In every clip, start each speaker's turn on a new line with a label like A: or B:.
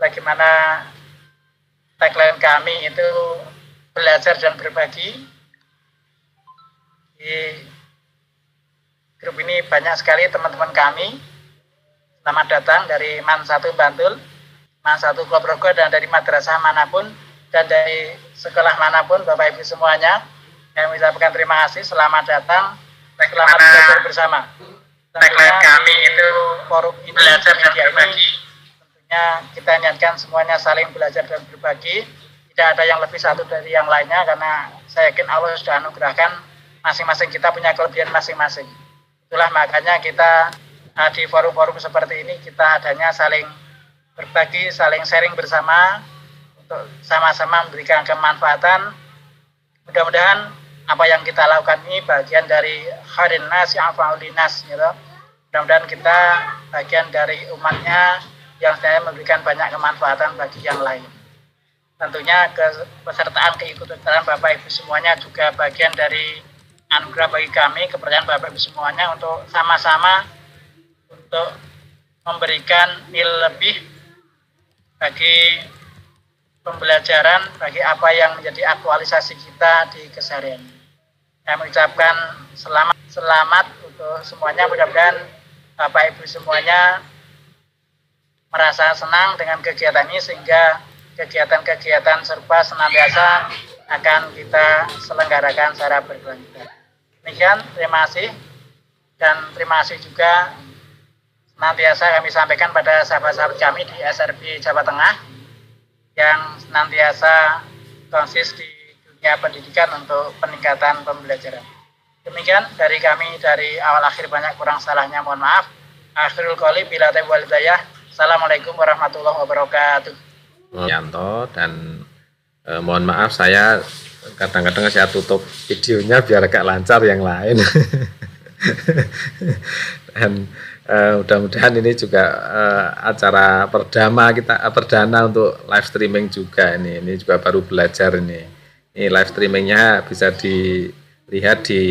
A: bagaimana tagline kami itu belajar dan berbagi. Di grup ini banyak sekali teman-teman kami. Selamat datang dari MAN 1 Bantul, MAN 1 Kloprogo, dan dari madrasah manapun dan dari sekolah manapun, Bapak Ibu semuanya. Kami ucapkan terima kasih, selamat datang, selamat belajar bersama. Tagline kami itu forum ini, belajar dan berbagi. Tentunya kita niatkan semuanya saling belajar dan berbagi. Tidak ada yang lebih satu dari yang lainnya, karena saya yakin Allah sudah anugerahkan masing-masing kita punya kelebihan masing-masing. Itulah makanya kita di forum-forum seperti ini kita adanya saling berbagi, saling sharing bersama untuk sama-sama memberikan kemanfaatan. Mudah-mudahan apa yang kita lakukan ini bagian dari khairin nas ya'fa'ul linas, gitu. Mudah-mudahan kita bagian dari umatnya yang saya memberikan banyak kemanfaatan bagi yang lain. Tentunya kepesertaan keikutsertaan Bapak Ibu semuanya juga bagian dari anugerah bagi kami, kepercayaan Bapak Ibu semuanya untuk sama-sama untuk memberikan nilai lebih bagi pembelajaran, bagi apa yang menjadi aktualisasi kita di keseharian. Saya mengucapkan selamat untuk semuanya. Mudah-mudahan Bapak Ibu semuanya merasa senang dengan kegiatan ini, sehingga kegiatan-kegiatan serupa senantiasa akan kita selenggarakan secara berkelanjutan. Demikian, terima kasih, dan terima kasih juga senantiasa kami sampaikan pada sahabat-sahabat kami di SRB Jawa Tengah yang senantiasa konsis di dunia pendidikan untuk peningkatan pembelajaran. Demikian dari kami, dari awal akhir banyak kurang salahnya, mohon maaf. Akhirul qouli bila taufiq wal hidayah. Assalamualaikum warahmatullahi wabarakatuh.
B: Yanto, dan mohon maaf saya kadang-kadang saya tutup videonya biar agak lancar yang lain. Dan mudah-mudahan ini juga acara perdana untuk live streaming juga ini juga baru belajar ini live streamingnya bisa dilihat di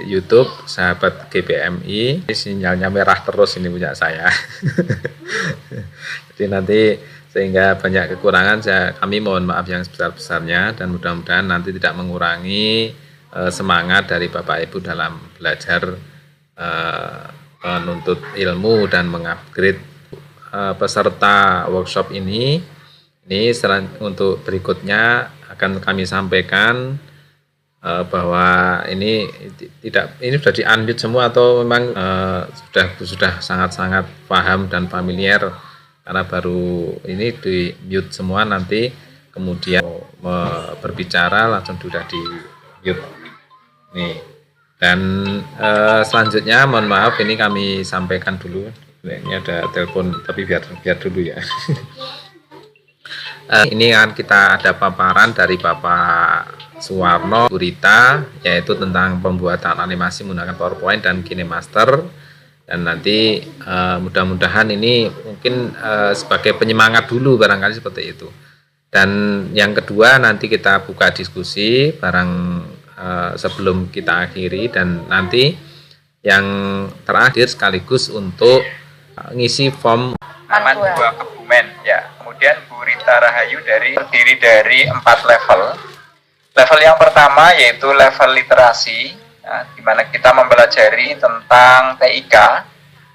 B: YouTube sahabat GPMI. Sinyalnya merah terus ini punya saya. Jadi nanti sehingga banyak kekurangan, kami mohon maaf yang sebesar-besarnya, dan mudah-mudahan nanti tidak mengurangi semangat dari Bapak Ibu dalam belajar menuntut ilmu dan mengupgrade peserta workshop ini. Untuk berikutnya akan kami sampaikan bahwa ini sudah di-unmute semua atau memang sudah sangat-sangat paham dan familiar, karena baru ini di mute semua, nanti kemudian berbicara langsung sudah di mute nih. Dan selanjutnya mohon maaf ini kami sampaikan dulu, ini ada telepon tapi biar dulu ya. Ini kan kita ada paparan dari Bapak Suwarno Gurita, yaitu tentang pembuatan animasi menggunakan PowerPoint dan KineMaster. Dan nanti mudah-mudahan ini mungkin sebagai penyemangat dulu barangkali seperti itu. Dan yang kedua nanti kita buka diskusi barang sebelum kita akhiri, dan nanti yang terakhir sekaligus untuk ngisi form
C: MAN 2 Kebumen ya. Kemudian Bu Rita Rahayu terdiri dari 4 level. Level yang pertama yaitu level literasi, di mana kita mempelajari tentang TIK.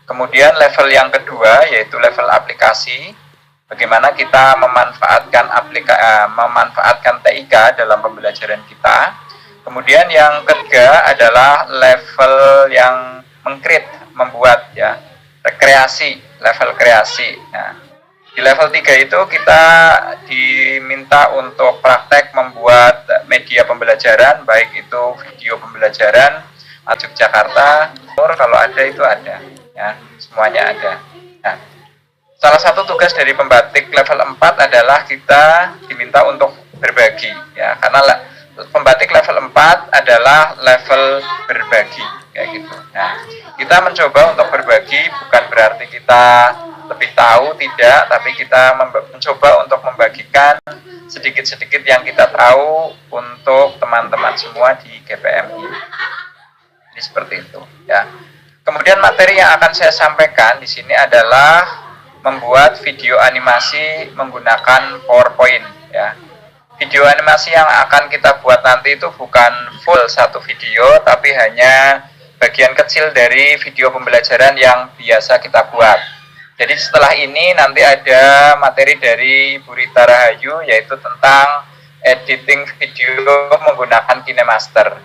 C: Kemudian level yang kedua yaitu level aplikasi, bagaimana kita memanfaatkan TIK dalam pembelajaran kita. Kemudian yang ketiga adalah level yang membuat ya, rekreasi, level kreasi. Nah, di level 3 itu kita diminta untuk praktek membuat media pembelajaran, baik itu video pembelajaran, Yogyakarta, kalau ada itu ada, ya, semuanya ada. Nah, salah satu tugas dari pembatik level 4 adalah kita diminta untuk berbagi, ya, karena pembatik level 4 adalah level berbagi, kayak gitu. Nah, kita mencoba untuk berbagi, bukan berarti kita lebih tahu, tidak, tapi kita mencoba untuk membagikan sedikit-sedikit yang kita tahu untuk teman-teman semua di GPMI. Ini seperti itu, ya. Kemudian materi yang akan saya sampaikan di sini adalah membuat video animasi menggunakan PowerPoint ya. Video animasi yang akan kita buat nanti itu bukan full satu video, tapi hanya bagian kecil dari video pembelajaran yang biasa kita buat. Jadi setelah ini nanti ada materi dari Bu Rita Rahayu, yaitu tentang editing video menggunakan KineMaster.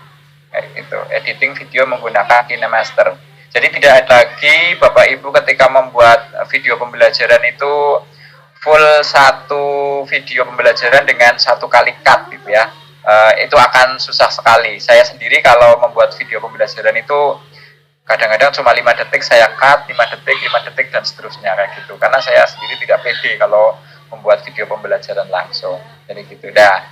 C: Kayak gitu, editing video menggunakan KineMaster. Jadi tidak ada lagi Bapak Ibu ketika membuat video pembelajaran itu full satu video pembelajaran dengan satu kali cut gitu ya. Itu akan susah sekali. Saya sendiri kalau membuat video pembelajaran itu kadang-kadang cuma 5 detik saya cut, 5 detik dan seterusnya kayak gitu. Karena saya sendiri tidak pede kalau membuat video pembelajaran langsung. Jadi gitu dah.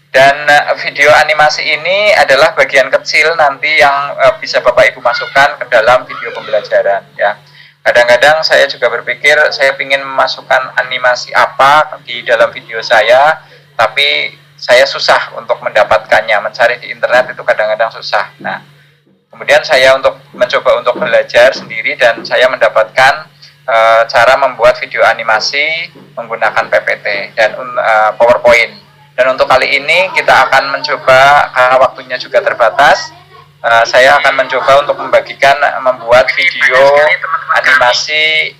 C: Dan video animasi ini adalah bagian kecil nanti yang bisa Bapak Ibu masukkan ke dalam video pembelajaran ya. Kadang-kadang saya juga berpikir saya ingin memasukkan animasi apa di dalam video saya, tapi saya susah untuk mendapatkannya, mencari di internet itu kadang-kadang susah. Nah, kemudian saya mencoba untuk belajar sendiri dan saya mendapatkan cara membuat video animasi menggunakan PPT dan PowerPoint. Dan untuk kali ini kita akan mencoba, karena waktunya juga terbatas, saya akan mencoba untuk membuat video animasi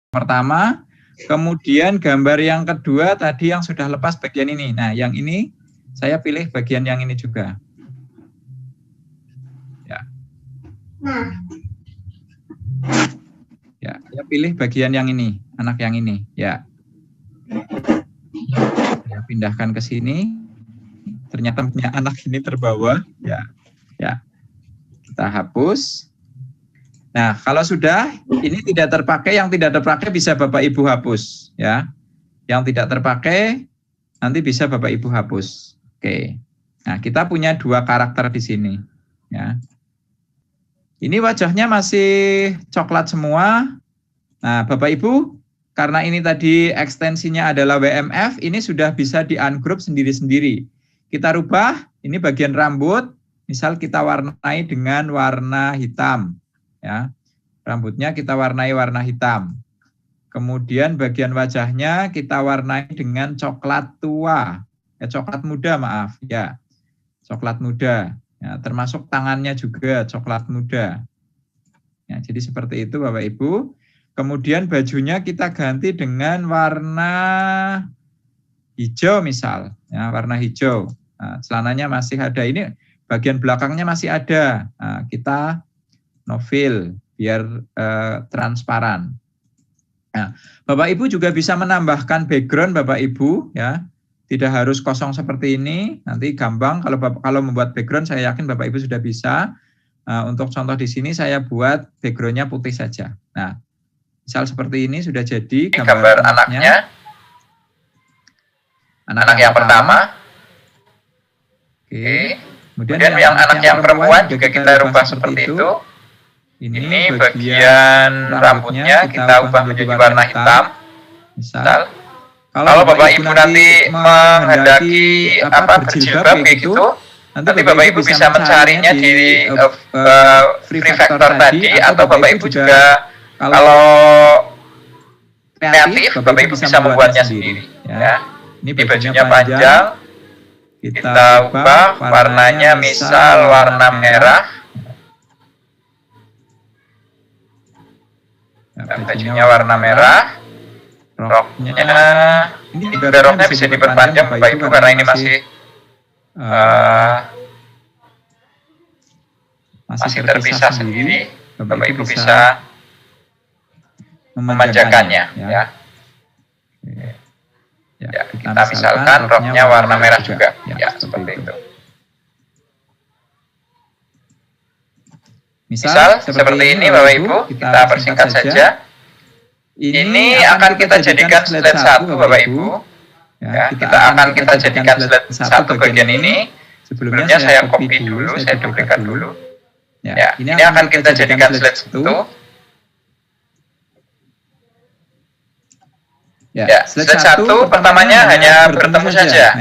D: pertama. Kemudian gambar yang kedua tadi yang sudah lepas bagian ini. Nah, yang ini saya pilih bagian yang ini juga. Ya. Ya, saya pilih bagian yang ini, anak yang ini. Ya. Saya pindahkan ke sini. Ternyata punya anak ini terbawa. Ya. Ya. Kita hapus. Nah, kalau sudah ini tidak terpakai, yang tidak terpakai bisa Bapak Ibu hapus, ya. Yang tidak terpakai nanti bisa Bapak Ibu hapus. Oke. Nah, kita punya dua karakter di sini, ya. Ini wajahnya masih coklat semua. Nah, Bapak Ibu, karena ini tadi ekstensinya adalah WMF, ini sudah bisa di-ungroup sendiri-sendiri. Kita rubah, ini bagian rambut, misal kita warnai dengan warna hitam. Ya, rambutnya kita warnai warna hitam. Kemudian bagian wajahnya kita warnai dengan coklat tua, coklat muda, maaf, ya, coklat muda. Ya, termasuk tangannya juga coklat muda. Ya, jadi seperti itu Bapak Ibu. Kemudian bajunya kita ganti dengan warna hijau misal, ya, warna hijau. Nah, celananya masih ada, ini bagian belakangnya masih ada. Nah, kita novel biar transparan. Nah, Bapak Ibu juga bisa menambahkan background Bapak Ibu, ya. Tidak harus kosong seperti ini. Nanti gampang kalau membuat background, saya yakin Bapak Ibu sudah bisa. Untuk contoh di sini saya buat backgroundnya putih saja. Nah, misal seperti ini sudah jadi
C: gambar anaknya. Anak yang pertama.
D: Oke.
C: Kemudian yang anak yang perempuan juga kita rubah seperti itu. Ini bagian rambutnya kita ubah menjadi warna hitam. Misal, kalau Bapak Ibu nanti menghendaki berjilbab kayak gitu, nanti Bapak Ibu bisa mencarinya di free factor tadi, atau Bapak Ibu juga kalau kreatif, Bapak Ibu bisa membuatnya sendiri. Ya. Ini bajunya panjang, kita ubah warnanya misal warna merah. Bajunya warna merah, roknya bisa diperpanjang Bapak Ibu karena ini masih terpisah sendiri. Bapak Ibu bisa memanjakannya, ya. Ya, kita misalkan roknya warna merah juga, ya, seperti itu. Misal seperti ini Bapak Ibu, kita persingkat saja. Ini akan kita jadikan slide 1 Bapak Ibu. Ya, kita jadikan slide 1 bagian ini. Sebelumnya saya copy dulu, saya duplikat dulu. Ya, ini akan kita jadikan slide 1. Ya, slide 1 pertamanya hanya bertemu saja,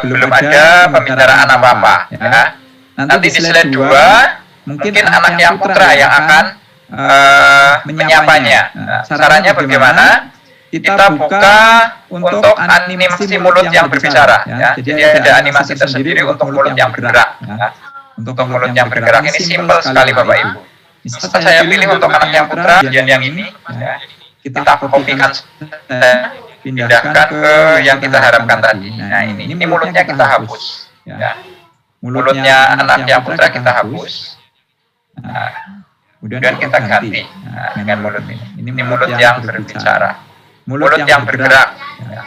C: belum ada pembicaraan apa-apa. Ya. Nanti di slide 2 mungkin anak yang putra yang akan menyapanya. Nah, caranya bagaimana? Kita buka untuk animasi mulut yang berbicara. Ya. Jadi ada animasi tersendiri untuk mulut yang bergerak. Ya. Untuk mulut yang bergerak ini simpel sekali Bapak Ibu. Saya pilih untuk anak yang putra bagian yang ini. Ya. Kita kopikan, pindahkan ke yang kita harapkan tadi. Nah, ini mulutnya kita hapus. Ya. Mulutnya anak yang putra kita hapus. Nah, kemudian kita ganti dengan mulut ini. Ini mulut yang berbicara. Mulut yang bergerak. Ya.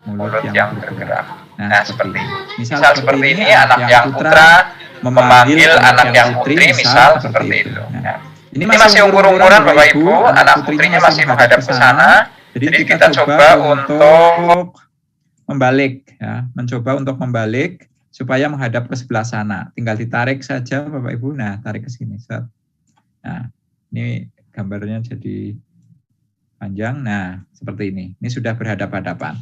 C: Mulut yang bergerak. Nah, seperti ini. Misal seperti ini, anak yang putra memanggil anak yang putri, misal seperti itu. Ya. Ini masih umur-umuran Bapak Ibu, anak putrinya masih menghadap ke sana. Jadi kita coba untuk
D: membalik, ya, mencoba untuk membalik supaya menghadap ke sebelah sana. Tinggal ditarik saja Bapak Ibu. Nah, tarik ke sini. Nah, ini gambarnya jadi panjang. Nah, seperti ini. Ini sudah berhadapan-hadapan.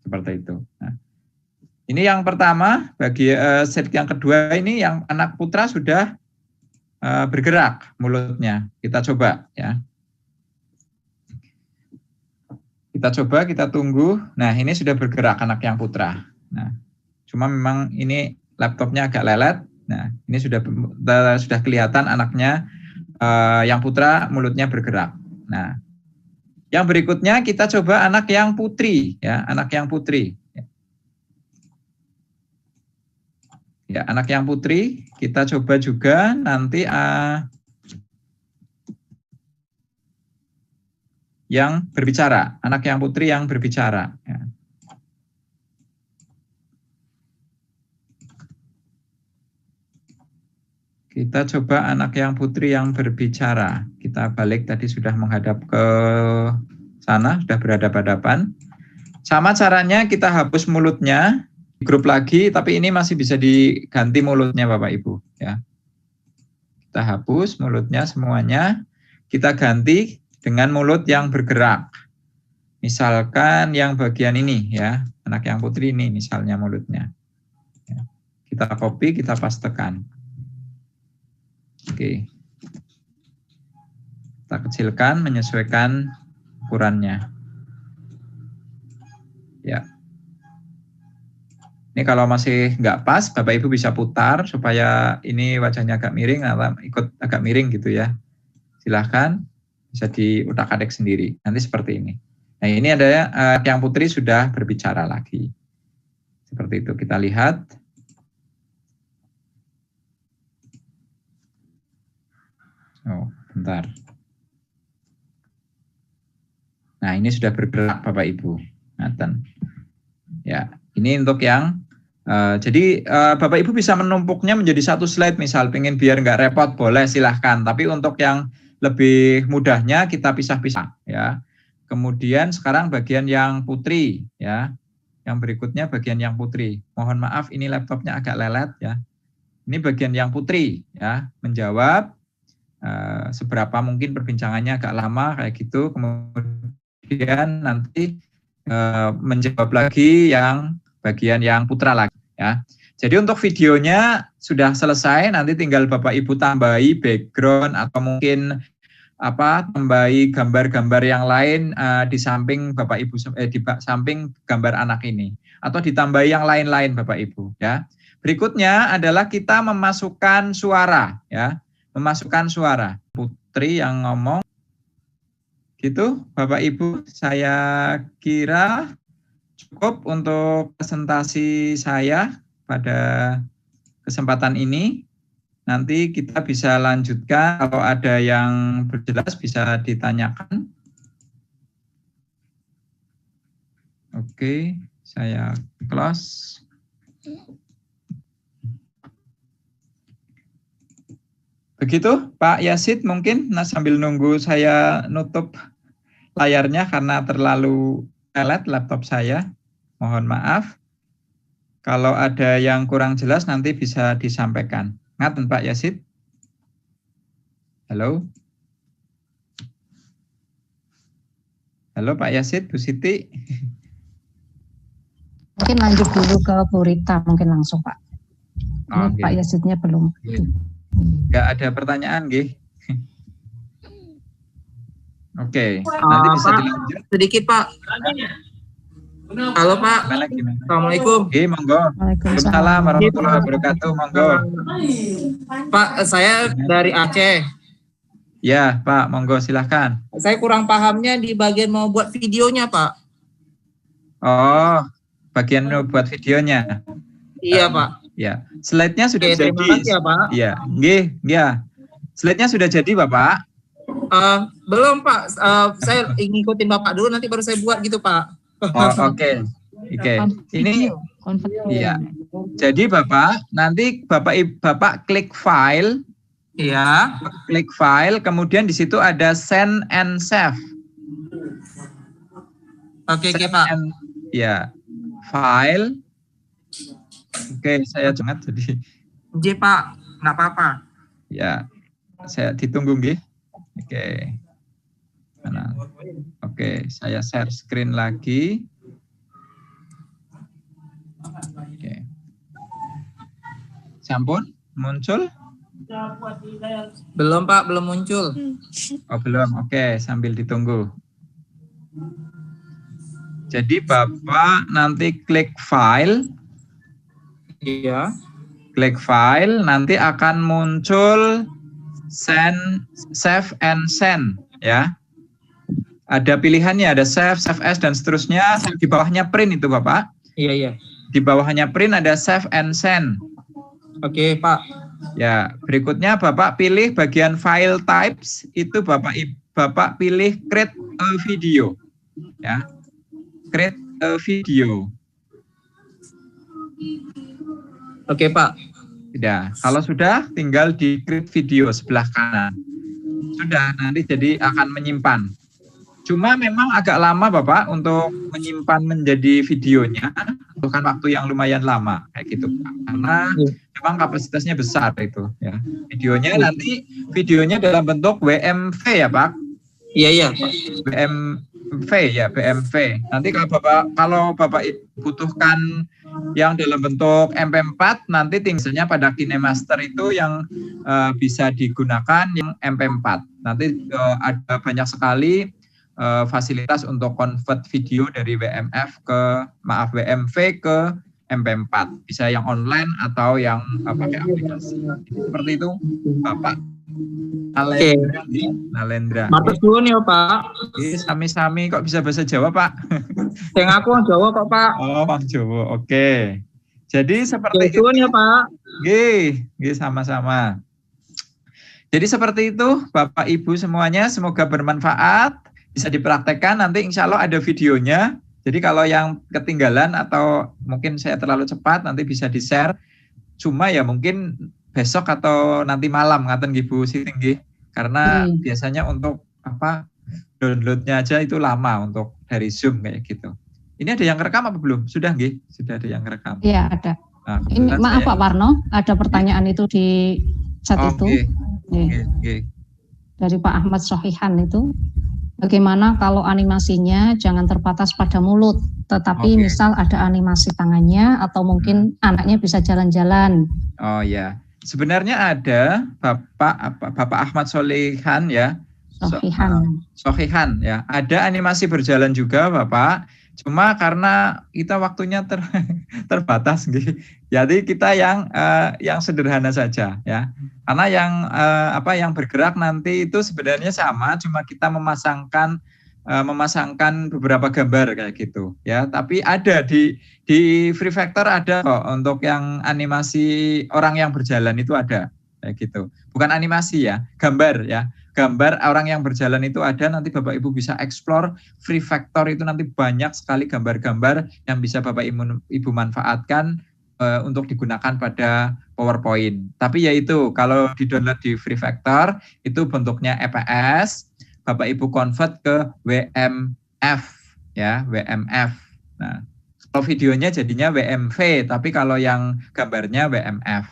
D: Seperti itu. Nah, ini yang pertama. Bagi set yang kedua ini yang anak putra sudah bergerak mulutnya. Kita coba, ya. Kita coba, kita tunggu. Nah, ini sudah bergerak anak yang putra. Nah, cuma memang ini laptopnya agak lelet. Nah, ini sudah kelihatan anaknya yang putra mulutnya bergerak. Nah, yang berikutnya kita coba anak yang putri, ya, anak yang putri. Ya, anak yang putri kita coba juga nanti yang berbicara, anak yang putri yang berbicara. Ya. Kita coba anak yang putri yang berbicara. Kita balik tadi sudah menghadap ke sana, sudah berhadapan-hadapan. Sama caranya kita hapus mulutnya, grup lagi, tapi ini masih bisa diganti mulutnya Bapak Ibu. Ya. Kita hapus mulutnya semuanya, kita ganti dengan mulut yang bergerak. Misalkan yang bagian ini ya, anak yang putri ini misalnya mulutnya. Ya. Kita copy, kita pastekan. Oke. Kita kecilkan, menyesuaikan ukurannya. Ya. Ini kalau masih nggak pas, Bapak Ibu bisa putar supaya ini wajahnya agak miring atau ikut agak miring gitu ya. Silahkan, bisa diutak-atik sendiri. Nanti seperti ini. Nah ini ada yang putri sudah berbicara lagi. Seperti itu, kita lihat. Oh, bentar. Nah ini sudah bergerak Bapak Ibu. Nathan. Ya, ini untuk yang jadi Bapak Ibu bisa menumpuknya menjadi satu slide, misal pengen biar nggak repot boleh silahkan. Tapi untuk yang lebih mudahnya kita pisah-pisah ya. Kemudian sekarang bagian yang putri ya. Yang berikutnya bagian yang putri. Mohon maaf ini laptopnya agak lelet ya. Ini bagian yang putri ya, menjawab seberapa mungkin perbincangannya agak lama kayak gitu. Kemudian nanti menjawab lagi yang bagian yang putra lagi ya. Jadi untuk videonya sudah selesai, nanti tinggal Bapak Ibu tambahi background atau mungkin tambahi gambar-gambar yang lain di samping Bapak Ibu di samping gambar anak ini atau ditambahi yang lain-lain Bapak Ibu ya. Berikutnya adalah kita memasukkan suara ya. Memasukkan suara. Putri yang ngomong gitu Bapak Ibu, saya kira cukup untuk presentasi saya pada kesempatan ini. Nanti kita bisa lanjutkan, kalau ada yang berjelas bisa ditanyakan. Oke, saya close. Begitu Pak Yasid, mungkin sambil nunggu saya nutup layarnya karena terlalu lelet laptop saya. Mohon maaf. Kalau ada yang kurang jelas nanti bisa disampaikan. Ngaten Pak Yasid. Halo. Halo Pak Yasid, Bu Siti.
E: Mungkin lanjut dulu ke Bu Rita, mungkin langsung Pak. Ini okay. Pak Yasidnya belum.
D: Nggak ada pertanyaan, Gih. Oke, nanti bisa
F: Pak,
D: dilanjut.
F: Sedikit Pak. Halo Pak. Assalamualaikum.
D: Oke, monggo. Waalaikumsalam warahmatullahi wabarakatuh. Monggo.
F: Pak, saya dari Aceh.
D: Ya, Pak, monggo silahkan.
F: Saya kurang pahamnya di bagian mau buat videonya, Pak.
D: Oh, bagian mau buat videonya.
F: Iya, Pak.
D: Ya, slide-nya sudah jadi.
F: Terima kasih ya, Pak.
D: Iya, nggih, ya. Slide-nya sudah jadi, Bapak?
F: Belum, Pak. Saya ngikutin Bapak dulu, nanti baru saya buat gitu, Pak.
D: Oh, oke. Oke. Ini iya. Jadi Bapak, nanti Bapak klik file.
F: Iya.
D: Klik file, kemudian di situ ada send and save.
F: Oke, Pak.
D: Ya. File. Oke, saya cengat jadi.
F: J, Pak. Nggak apa-apa.
D: Ya. Saya ditunggu nggih. Oke. Mana? Oke, saya share screen lagi. Oke. Sampun muncul?
F: Belum, Pak, belum muncul.
D: Oh, belum. Oke, sambil ditunggu. Jadi Bapak nanti klik file.
F: Iya.
D: Klik file, nanti akan muncul save and send ya. ada pilihannya, ada save, save as dan seterusnya. Di bawahnya print itu Bapak.
F: Iya, iya.
D: Di bawahnya print ada save and send.
F: Oke, Pak.
D: Ya, berikutnya Bapak pilih bagian file types, itu Bapak pilih create a video. Ya. Create a video.
F: Oke, Pak.
D: Sudah. Kalau sudah, tinggal di create video sebelah kanan. Sudah, nanti jadi akan menyimpan. Cuma memang agak lama Bapak untuk menyimpan menjadi videonya, bukan waktu yang lumayan lama kayak gitu Pak. Karena memang kapasitasnya besar itu ya. Videonya dalam bentuk WMV ya Pak.
F: Iya, iya, Pak.
D: BMV. Nanti kalau Bapak butuhkan yang dalam bentuk MP4, nanti tinggalnya pada KineMaster itu yang bisa digunakan yang MP4. Nanti ada banyak sekali fasilitas untuk convert video dari WMV ke MP4. Bisa yang online atau yang pakai aplikasi. Seperti itu Bapak. Nalendra.
F: Matur suwun ya, Pak.
D: Sami-sami kok bisa bahasa Jawa, Pak?
F: Sing aku wong Jawa kok, Pak.
D: Oh, Bang Jawa. Oke. Jadi seperti itu
F: ya, Pak.
D: Nggih, sama-sama. Jadi seperti itu, Bapak Ibu semuanya, semoga bermanfaat, bisa dipraktekkan, nanti insya Allah ada videonya. Jadi kalau yang ketinggalan atau mungkin saya terlalu cepat, nanti bisa di-share. Cuma ya mungkin besok atau nanti malam ngaten nggih Bu Siti nggih. Karena biasanya untuk downloadnya aja itu lama untuk dari Zoom kayak gitu. Ini ada yang rekam apa belum? Sudah nggih? Sudah ada yang rekam.
E: Iya, ada. Nah, ini maaf Pak Warno, ada pertanyaan itu di chat itu.
D: Okay.
E: Dari Pak Ahmad Sohihan itu. Bagaimana kalau animasinya jangan terbatas pada mulut, tetapi misal ada animasi tangannya atau mungkin anaknya bisa jalan-jalan.
D: Oh ya, sebenarnya ada Bapak Ahmad Sohihan ya. Sohihan ya. Ada animasi berjalan juga Bapak. Cuma karena kita waktunya terbatas, jadi kita yang sederhana saja ya. Karena yang bergerak nanti itu sebenarnya sama, cuma kita memasangkan beberapa gambar kayak gitu ya. Tapi ada di Free Factor ada kok untuk yang animasi orang yang berjalan itu ada kayak gitu. Bukan animasi ya, gambar ya. Gambar orang yang berjalan itu ada, nanti Bapak Ibu bisa explore Free Factor itu nanti banyak sekali gambar-gambar yang bisa Bapak Ibu manfaatkan untuk digunakan pada PowerPoint. Tapi yaitu kalau di-download di Free Factor itu bentuknya EPS, Bapak Ibu convert ke WMF ya, WMF. Nah, kalau videonya jadinya WMV, tapi kalau yang gambarnya WMF.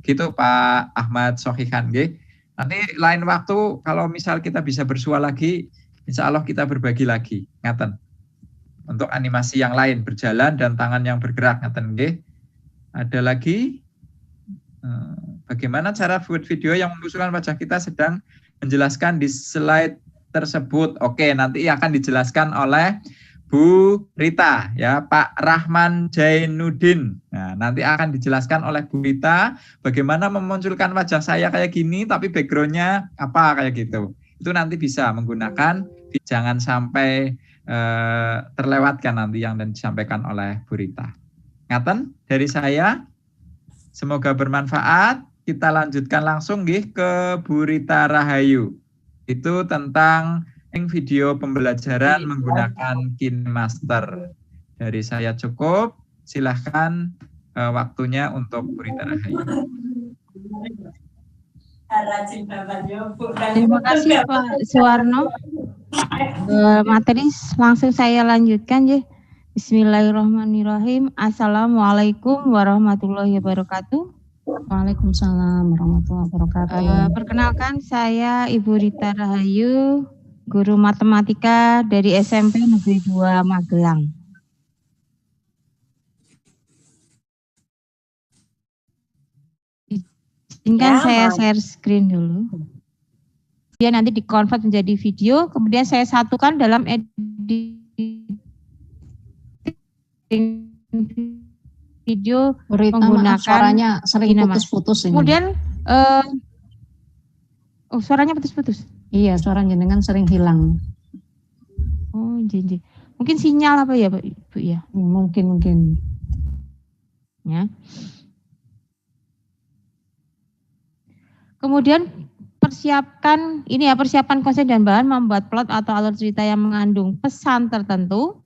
D: Gitu Pak Ahmad Sohihan nggih. Nanti lain waktu kalau misal kita bisa bersua lagi, insya Allah kita berbagi lagi, ngaten. Untuk animasi yang lain berjalan dan tangan yang bergerak, ngaten nggih. Ada lagi, bagaimana cara buat video yang memunculkan wajah kita sedang menjelaskan di slide tersebut. Oke, nanti akan dijelaskan oleh Bu Rita ya, Pak Rahman Jainuddin. Nah, nanti akan dijelaskan oleh Bu Rita bagaimana memunculkan wajah saya kayak gini tapi backgroundnya apa kayak gitu. Itu nanti bisa menggunakan, jangan sampai terlewatkan nanti yang disampaikan oleh Bu Rita. Ngaten dari saya, semoga bermanfaat. Kita lanjutkan langsung nggih ke Bu Rita Rahayu. Itu tentang video pembelajaran menggunakan KineMaster. Dari saya cukup, silahkan waktunya untuk Bu Rita Rahayu.
G: Terima kasih Pak Suwarno. Materi langsung saya lanjutkan ya. Bismillahirrahmanirrahim. Assalamualaikum warahmatullahi wabarakatuh.
E: Waalaikumsalam warahmatullahi wabarakatuh.
G: Perkenalkan saya Ibu Rita Rahayu, guru matematika dari SMP Negeri 2 Magelang. Izinkan saya share screen dulu. Dia nanti di-convert menjadi video, kemudian saya satukan dalam editing video
E: Rita,
G: menggunakan
E: suaranya sering putus-putus ini.
G: Kemudian suaranya putus-putus.
E: Iya, suara jenengan sering hilang.
G: Oh, jadi mungkin sinyal apa ya, Pak Ibu ya?
E: Mungkin.
G: Ya. Kemudian persiapkan ini ya, persiapan konsep dan bahan membuat plot atau alur cerita yang mengandung pesan tertentu.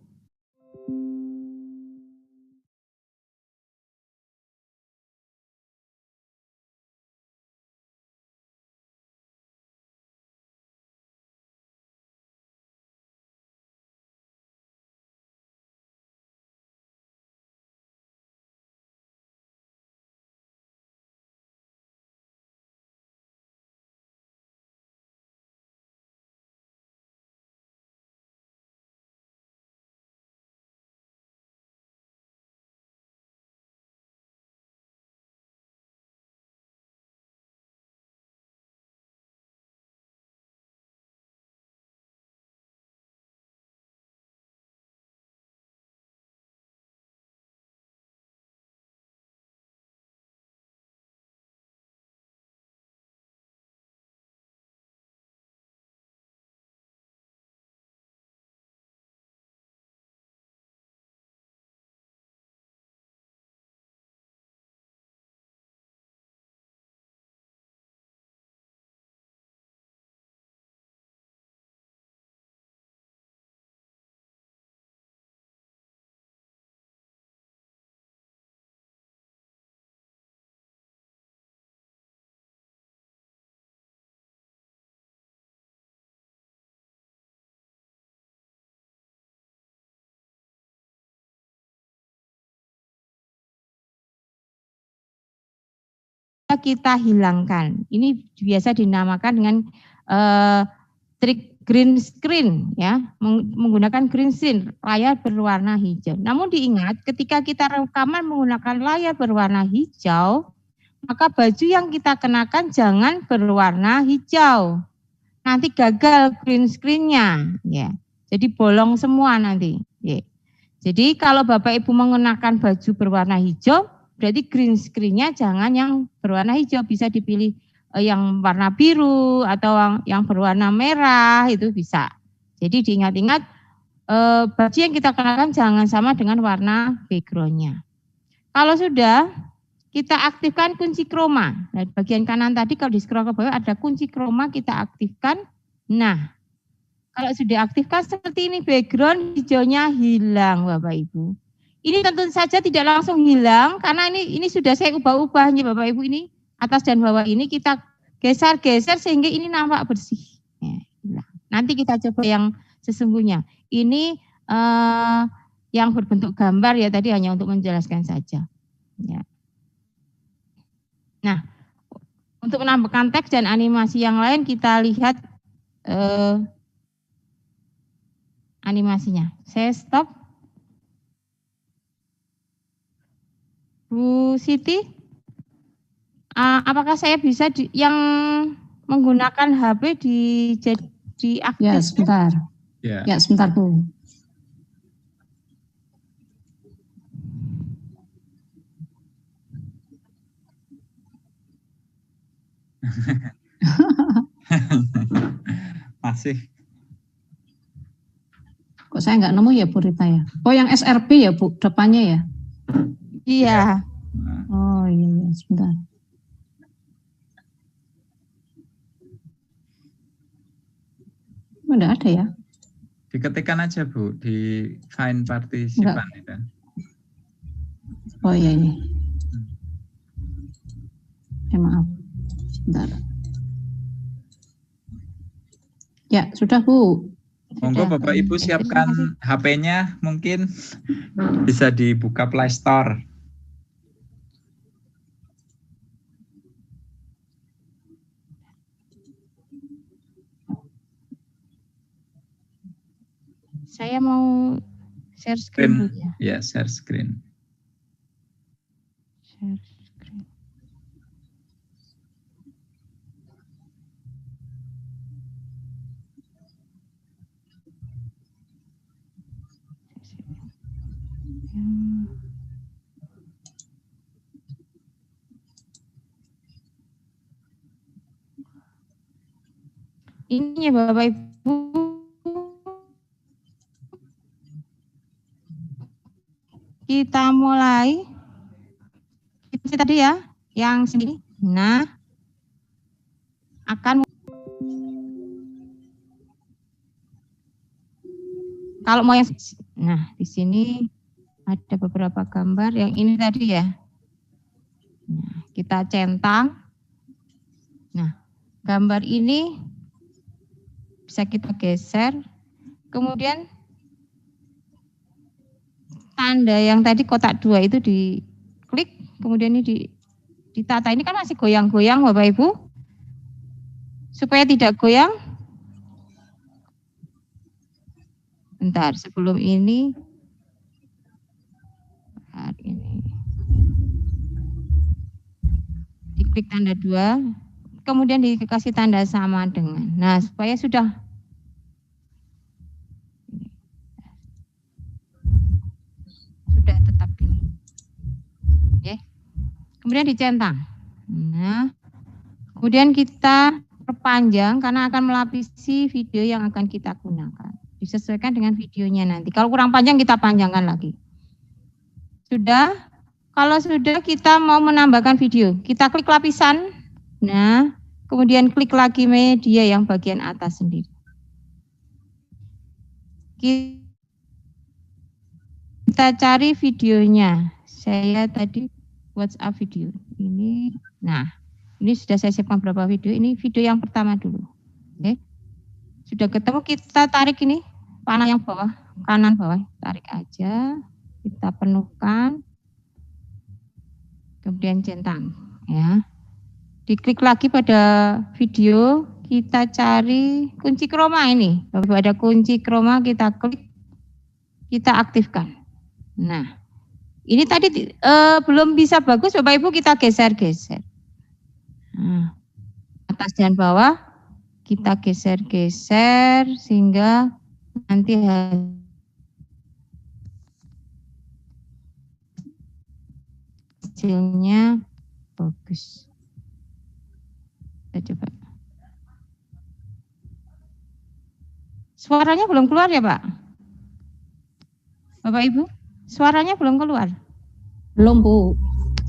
G: Kita hilangkan. Ini biasa dinamakan dengan trik green screen ya, menggunakan green screen, layar berwarna hijau. Namun diingat ketika kita rekaman menggunakan layar berwarna hijau, maka baju yang kita kenakan jangan berwarna hijau. Nanti gagal green screen-nya ya. Jadi bolong semua nanti. Ya. Jadi kalau Bapak Ibu mengenakan baju berwarna hijau, berarti green screen-nya jangan yang berwarna hijau, bisa dipilih yang warna biru atau yang berwarna merah, itu bisa. Jadi diingat-ingat baju yang kita kenakan jangan sama dengan warna background-nya. Kalau sudah, kita aktifkan kunci kroma. Nah, bagian kanan tadi kalau di scroll ke bawah ada kunci kroma, kita aktifkan. Nah, kalau sudah aktifkan seperti ini, background hijaunya hilang Bapak Ibu. Ini tentu saja tidak langsung hilang karena ini sudah saya ubah-ubah nih Bapak Ibu, ini atas dan bawah ini kita geser-geser sehingga ini nampak bersih. Ya, nanti kita coba yang sesungguhnya. Ini yang berbentuk gambar ya, tadi hanya untuk menjelaskan saja. Ya. Nah, untuk menambahkan teks dan animasi yang lain kita lihat animasinya. Saya stop. Bu Siti, apakah saya bisa yang menggunakan HP diaktifkan?
E: Ya, sebentar. Ya, sebentar Bu.
D: Masih.
E: Kok saya nggak nemu ya Bu Rita ya? Oh, yang SRP ya Bu, depannya ya?
G: Iya.
E: Oh iya, sebentar. Enggak ada ya?
D: Diketikkan aja Bu di find partisipan itu.
E: Oh iya ini. Maaf. Sebentar. Ya, sudah Bu.
D: Monggo Bapak Ibu siapkan HP-nya, mungkin bisa dibuka Play Store.
G: Saya mau share screen dulu ya.
D: Ya, share screen.
G: Share screen. Ini ya Bapak Ibu. Kita mulai. Itu tadi ya, yang sini. Nah, akan kalau mau yang nah di sini ada beberapa gambar yang ini tadi ya. Nah, kita centang. Nah, gambar ini bisa kita geser. Kemudian tanda yang tadi kotak 2 itu diklik, kemudian ini ditata. Ini kan masih goyang-goyang Bapak Ibu. Supaya tidak goyang. Bentar, sebelum ini. Diklik tanda 2, kemudian dikasih tanda sama dengan. Nah, supaya sudah tetap ini. Oke. Kemudian dicentang. Nah, kemudian kita perpanjang karena akan melapisi video yang akan kita gunakan. Disesuaikan dengan videonya nanti. Kalau kurang panjang kita panjangkan lagi. Sudah? Kalau sudah kita mau menambahkan video. Kita klik lapisan. Nah, kemudian klik lagi media yang bagian atas sendiri. Kita cari videonya. Saya tadi WhatsApp video. Ini. Nah, ini sudah saya siapkan beberapa video. Ini video yang pertama dulu. Oke. Sudah ketemu, kita tarik ini panah yang bawah, kanan bawah, tarik aja, kita penuhkan, kemudian centang, ya. Diklik lagi pada video, kita cari kunci kroma ini. Kalau ada kunci kroma kita klik, kita aktifkan. Nah, ini tadi belum bisa bagus, Bapak Ibu kita geser-geser. Nah, atas dan bawah. Kita geser-geser sehingga nanti hasilnya bagus. Kita coba. Suaranya belum keluar ya, Pak? Bapak Ibu, suaranya belum keluar?
E: Belum, Bu.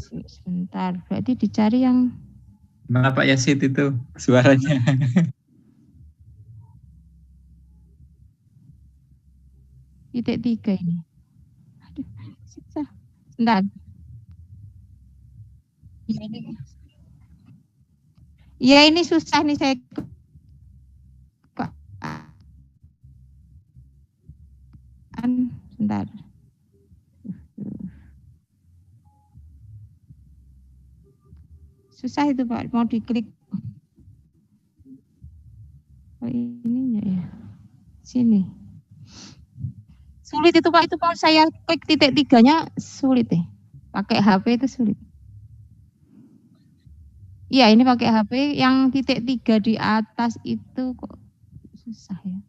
G: Sebentar, berarti dicari yang
D: mana Pak Yasid itu suaranya?
G: titik 3 ini. Aduh, susah. Bentar. Ya ini susah nih saya. Bentar. Susah itu Pak, mau diklik. Oh ini ya. Sini. Sulit itu Pak, itu kalau saya klik titik 3-nya sulit deh. Pakai HP itu sulit. Iya ini pakai HP, yang titik 3 di atas itu kok susah ya.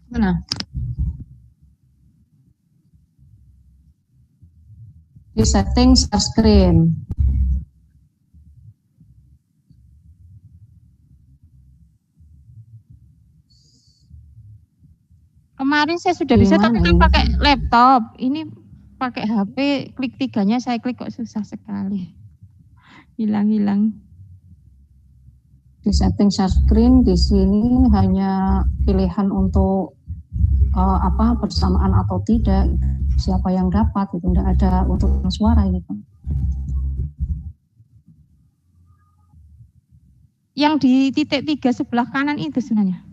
E: Mana? Di setting share screen.
G: Kemarin saya sudah bisa tapi kan pakai laptop. Ini pakai HP, klik 3-nya saya klik kok susah sekali. Hilang-hilang.
E: Di setting share screen di sini hanya pilihan untuk bersamaan atau tidak, siapa yang dapat itu, tidak ada untuk suara gitu.
G: Yang di titik 3 sebelah kanan itu sebenarnya.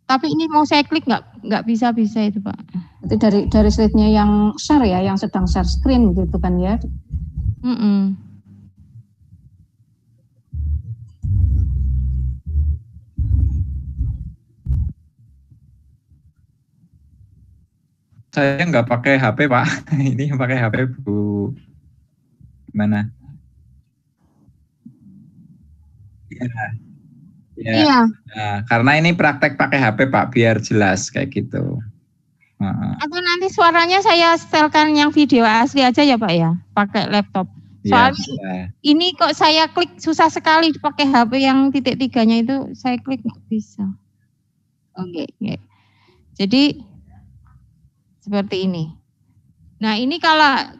G: Tapi ini mau saya klik nggak bisa itu Pak.
E: Itu dari slide-nya yang share ya, yang sedang share screen gitu kan ya.
D: Saya nggak pakai HP Pak, ini yang pakai HP Bu. Gimana?
G: Iya.
D: Nah, karena ini praktek pakai HP Pak, biar jelas kayak gitu.
G: Atau nanti suaranya saya setelkan yang video asli aja ya Pak ya, pakai laptop. Soalnya ini kok saya klik susah sekali pakai HP yang titik 3-nya itu, saya klik nggak bisa. Oke. Jadi seperti ini. Nah ini kalau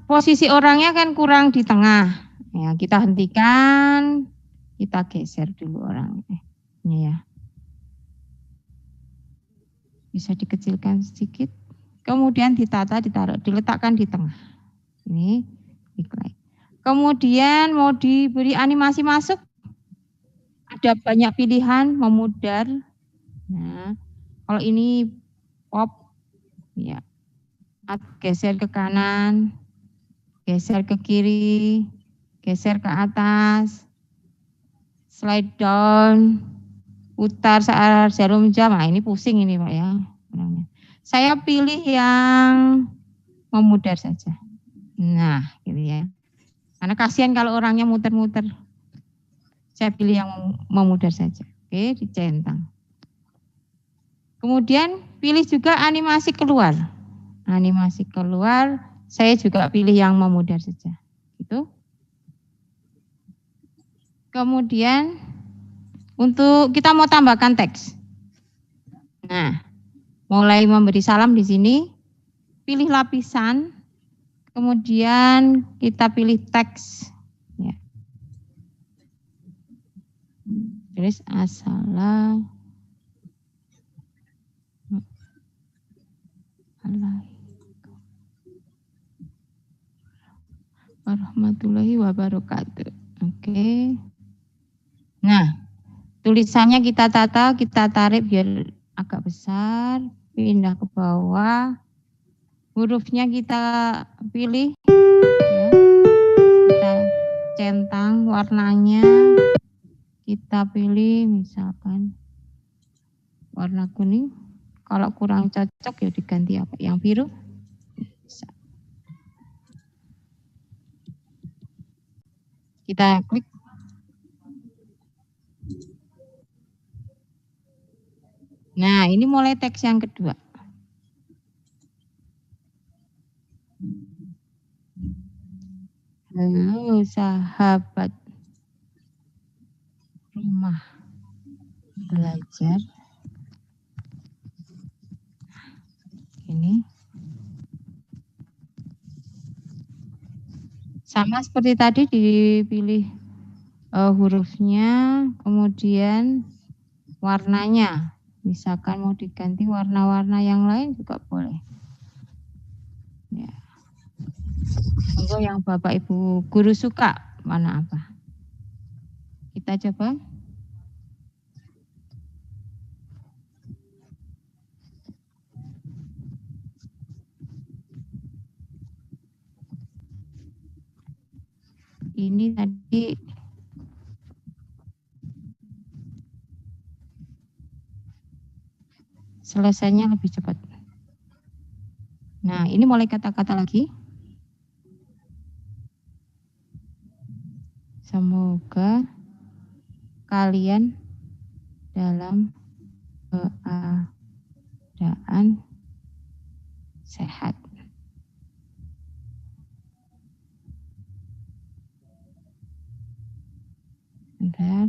G: posisi orangnya kan kurang di tengah, ya kita hentikan, kita geser dulu orangnya. Ini ya. Bisa dikecilkan sedikit, kemudian ditata, ditaruh, diletakkan di tengah. Ini diklik. Kemudian mau diberi animasi masuk, ada banyak pilihan, memudar. Nah, kalau ini pop, ya, geser ke kanan, geser ke kiri, geser ke atas, slide down, putar searah jarum jam. Nah, ini pusing ini Pak ya. Saya pilih yang memudar saja. Nah, gitu ya. Karena kasihan kalau orangnya muter-muter. Saya pilih yang memudar saja. Oke, dicentang. Kemudian pilih juga animasi keluar. Animasi keluar, saya juga pilih yang memudar saja. Gitu. Kemudian untuk kita mau tambahkan teks. Nah, mulai memberi salam di sini, pilih lapisan, kemudian kita pilih teks. Ya. Tulis assalamualaikum warahmatullahi wabarakatuh. Oke. Nah, tulisannya kita tata, kita tarik biar agak besar, pindah ke bawah. Hurufnya kita pilih, ya. Kita centang warnanya, kita pilih misalkan warna kuning. Kalau kurang cocok ya diganti apa? Yang biru. Bisa. Kita klik. Nah, ini mulai teks yang kedua. Halo sahabat rumah belajar. Ini sama seperti tadi, dipilih hurufnya, kemudian warnanya. Misalkan mau diganti warna-warna yang lain juga boleh. Ya. Monggo yang Bapak Ibu guru suka mana apa? Kita coba. Ini tadi selesainya lebih cepat. Nah, ini mulai kata-kata lagi. Semoga kalian dalam keadaan sehat. Bentar.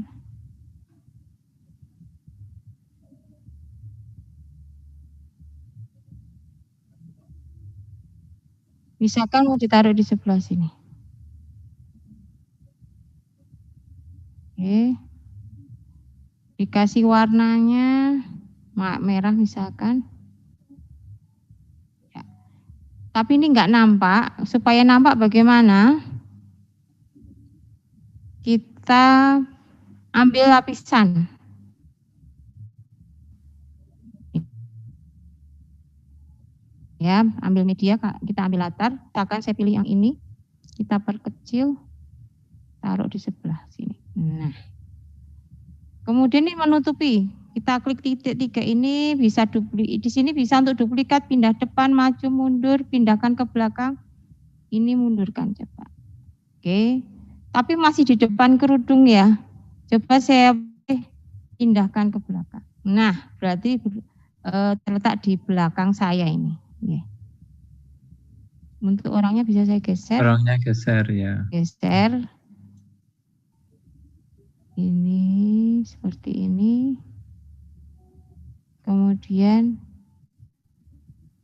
G: Misalkan mau ditaruh di sebelah sini. Oke. Dikasih warnanya merah misalkan. Ya. Tapi ini enggak nampak. Supaya nampak bagaimana? Kita ambil lapisan. Ya, ambil media, kita ambil latar. Misalkan saya pilih yang ini. Kita perkecil. Taruh di sebelah sini. Nah. Kemudian ini menutupi. Kita klik titik 3 ini bisa di sini bisa untuk duplikat, pindah depan, maju, mundur, pindahkan ke belakang. Ini mundurkan coba. Oke. Tapi masih di depan kerudung ya. Coba saya pindahkan ke belakang. Nah, berarti terletak di belakang saya ini. Untuk orangnya bisa saya geser.
D: Orangnya geser ya.
G: Geser. Ini seperti ini. Kemudian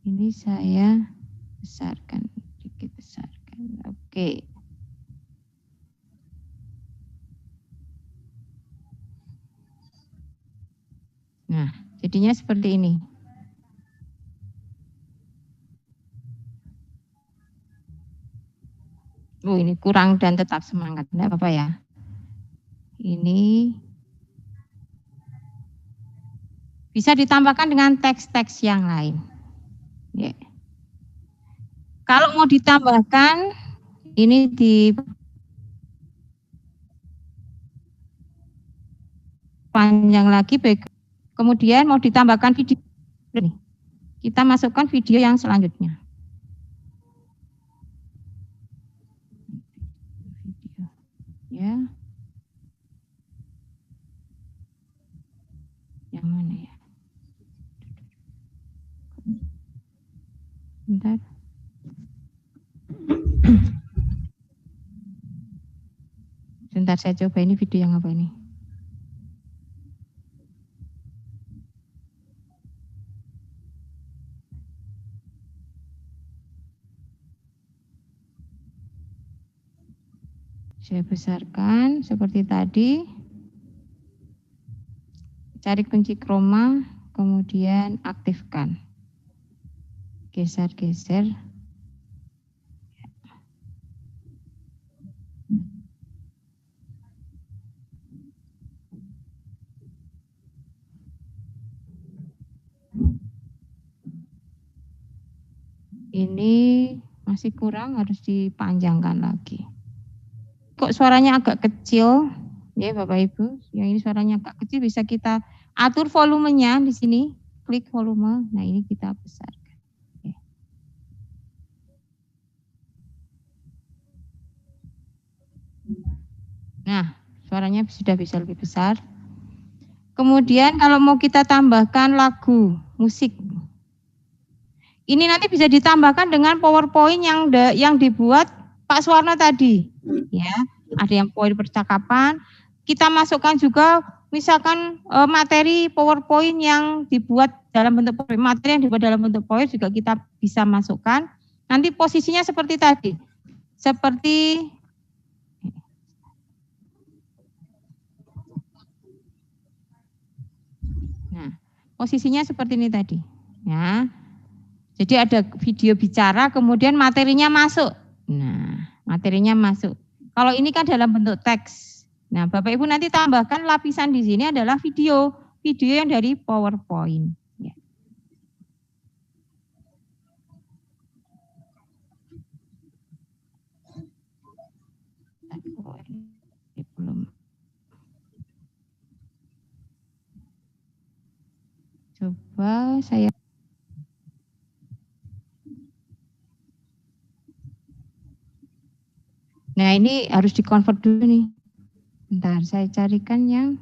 G: ini saya besarkan, sedikit besarkan. Oke. Nah, jadinya seperti ini. Ini kurang dan tetap semangat, enggak apa-apa ya. Ini bisa ditambahkan dengan teks-teks yang lain. Ya. Kalau mau ditambahkan, ini di panjang lagi, kemudian mau ditambahkan video. Kita masukkan video yang selanjutnya. Ya. Yang mana ya? Bentar. Bentar saya coba, ini video yang apa ini? Saya besarkan seperti tadi. Cari kunci chroma, kemudian aktifkan. Geser-geser. Ini masih kurang, harus dipanjangkan lagi. Kok suaranya agak kecil, ya Bapak Ibu. Yang ini suaranya agak kecil, bisa kita atur volumenya di sini. Klik volume. Nah ini kita besarkan. Oke. Nah suaranya sudah bisa lebih besar. Kemudian kalau mau kita tambahkan lagu, musik. Ini nanti bisa ditambahkan dengan PowerPoint yang dibuat Pak Suwarno tadi, ya. Ada yang poin percakapan. Kita masukkan juga, misalkan materi PowerPoint yang dibuat dalam bentuk PowerPoint, materi yang dibuat dalam bentuk PowerPoint juga kita bisa masukkan. Nanti posisinya seperti tadi, seperti posisinya seperti ini tadi, ya. Jadi ada video bicara, kemudian materinya masuk. Nah, materinya masuk. Kalau ini kan dalam bentuk teks. Nah, Bapak Ibu nanti tambahkan lapisan di sini adalah video yang dari PowerPoint. Ya. Belum. Coba saya. Nah ini harus di-convert dulu nih. Bentar, saya carikan yang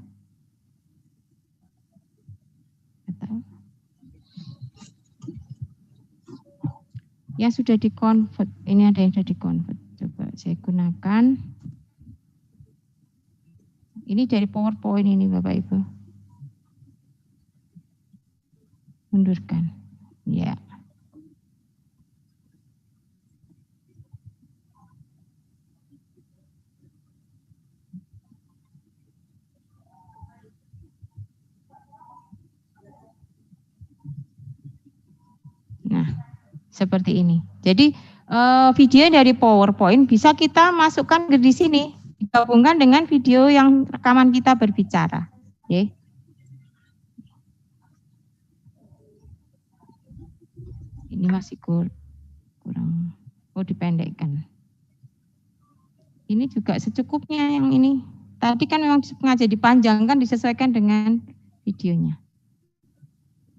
G: sudah di-convert. Ini ada yang sudah di-convert. Coba saya gunakan. Ini dari PowerPoint ini Bapak Ibu. Mundurkan. Ya. Nah, seperti ini. Jadi video dari PowerPoint bisa kita masukkan di sini, digabungkan dengan video yang rekaman kita berbicara. Oke. Ini masih kurang, dipendekkan. Ini juga secukupnya yang ini. Tadi kan memang sengaja dipanjangkan, disesuaikan dengan videonya.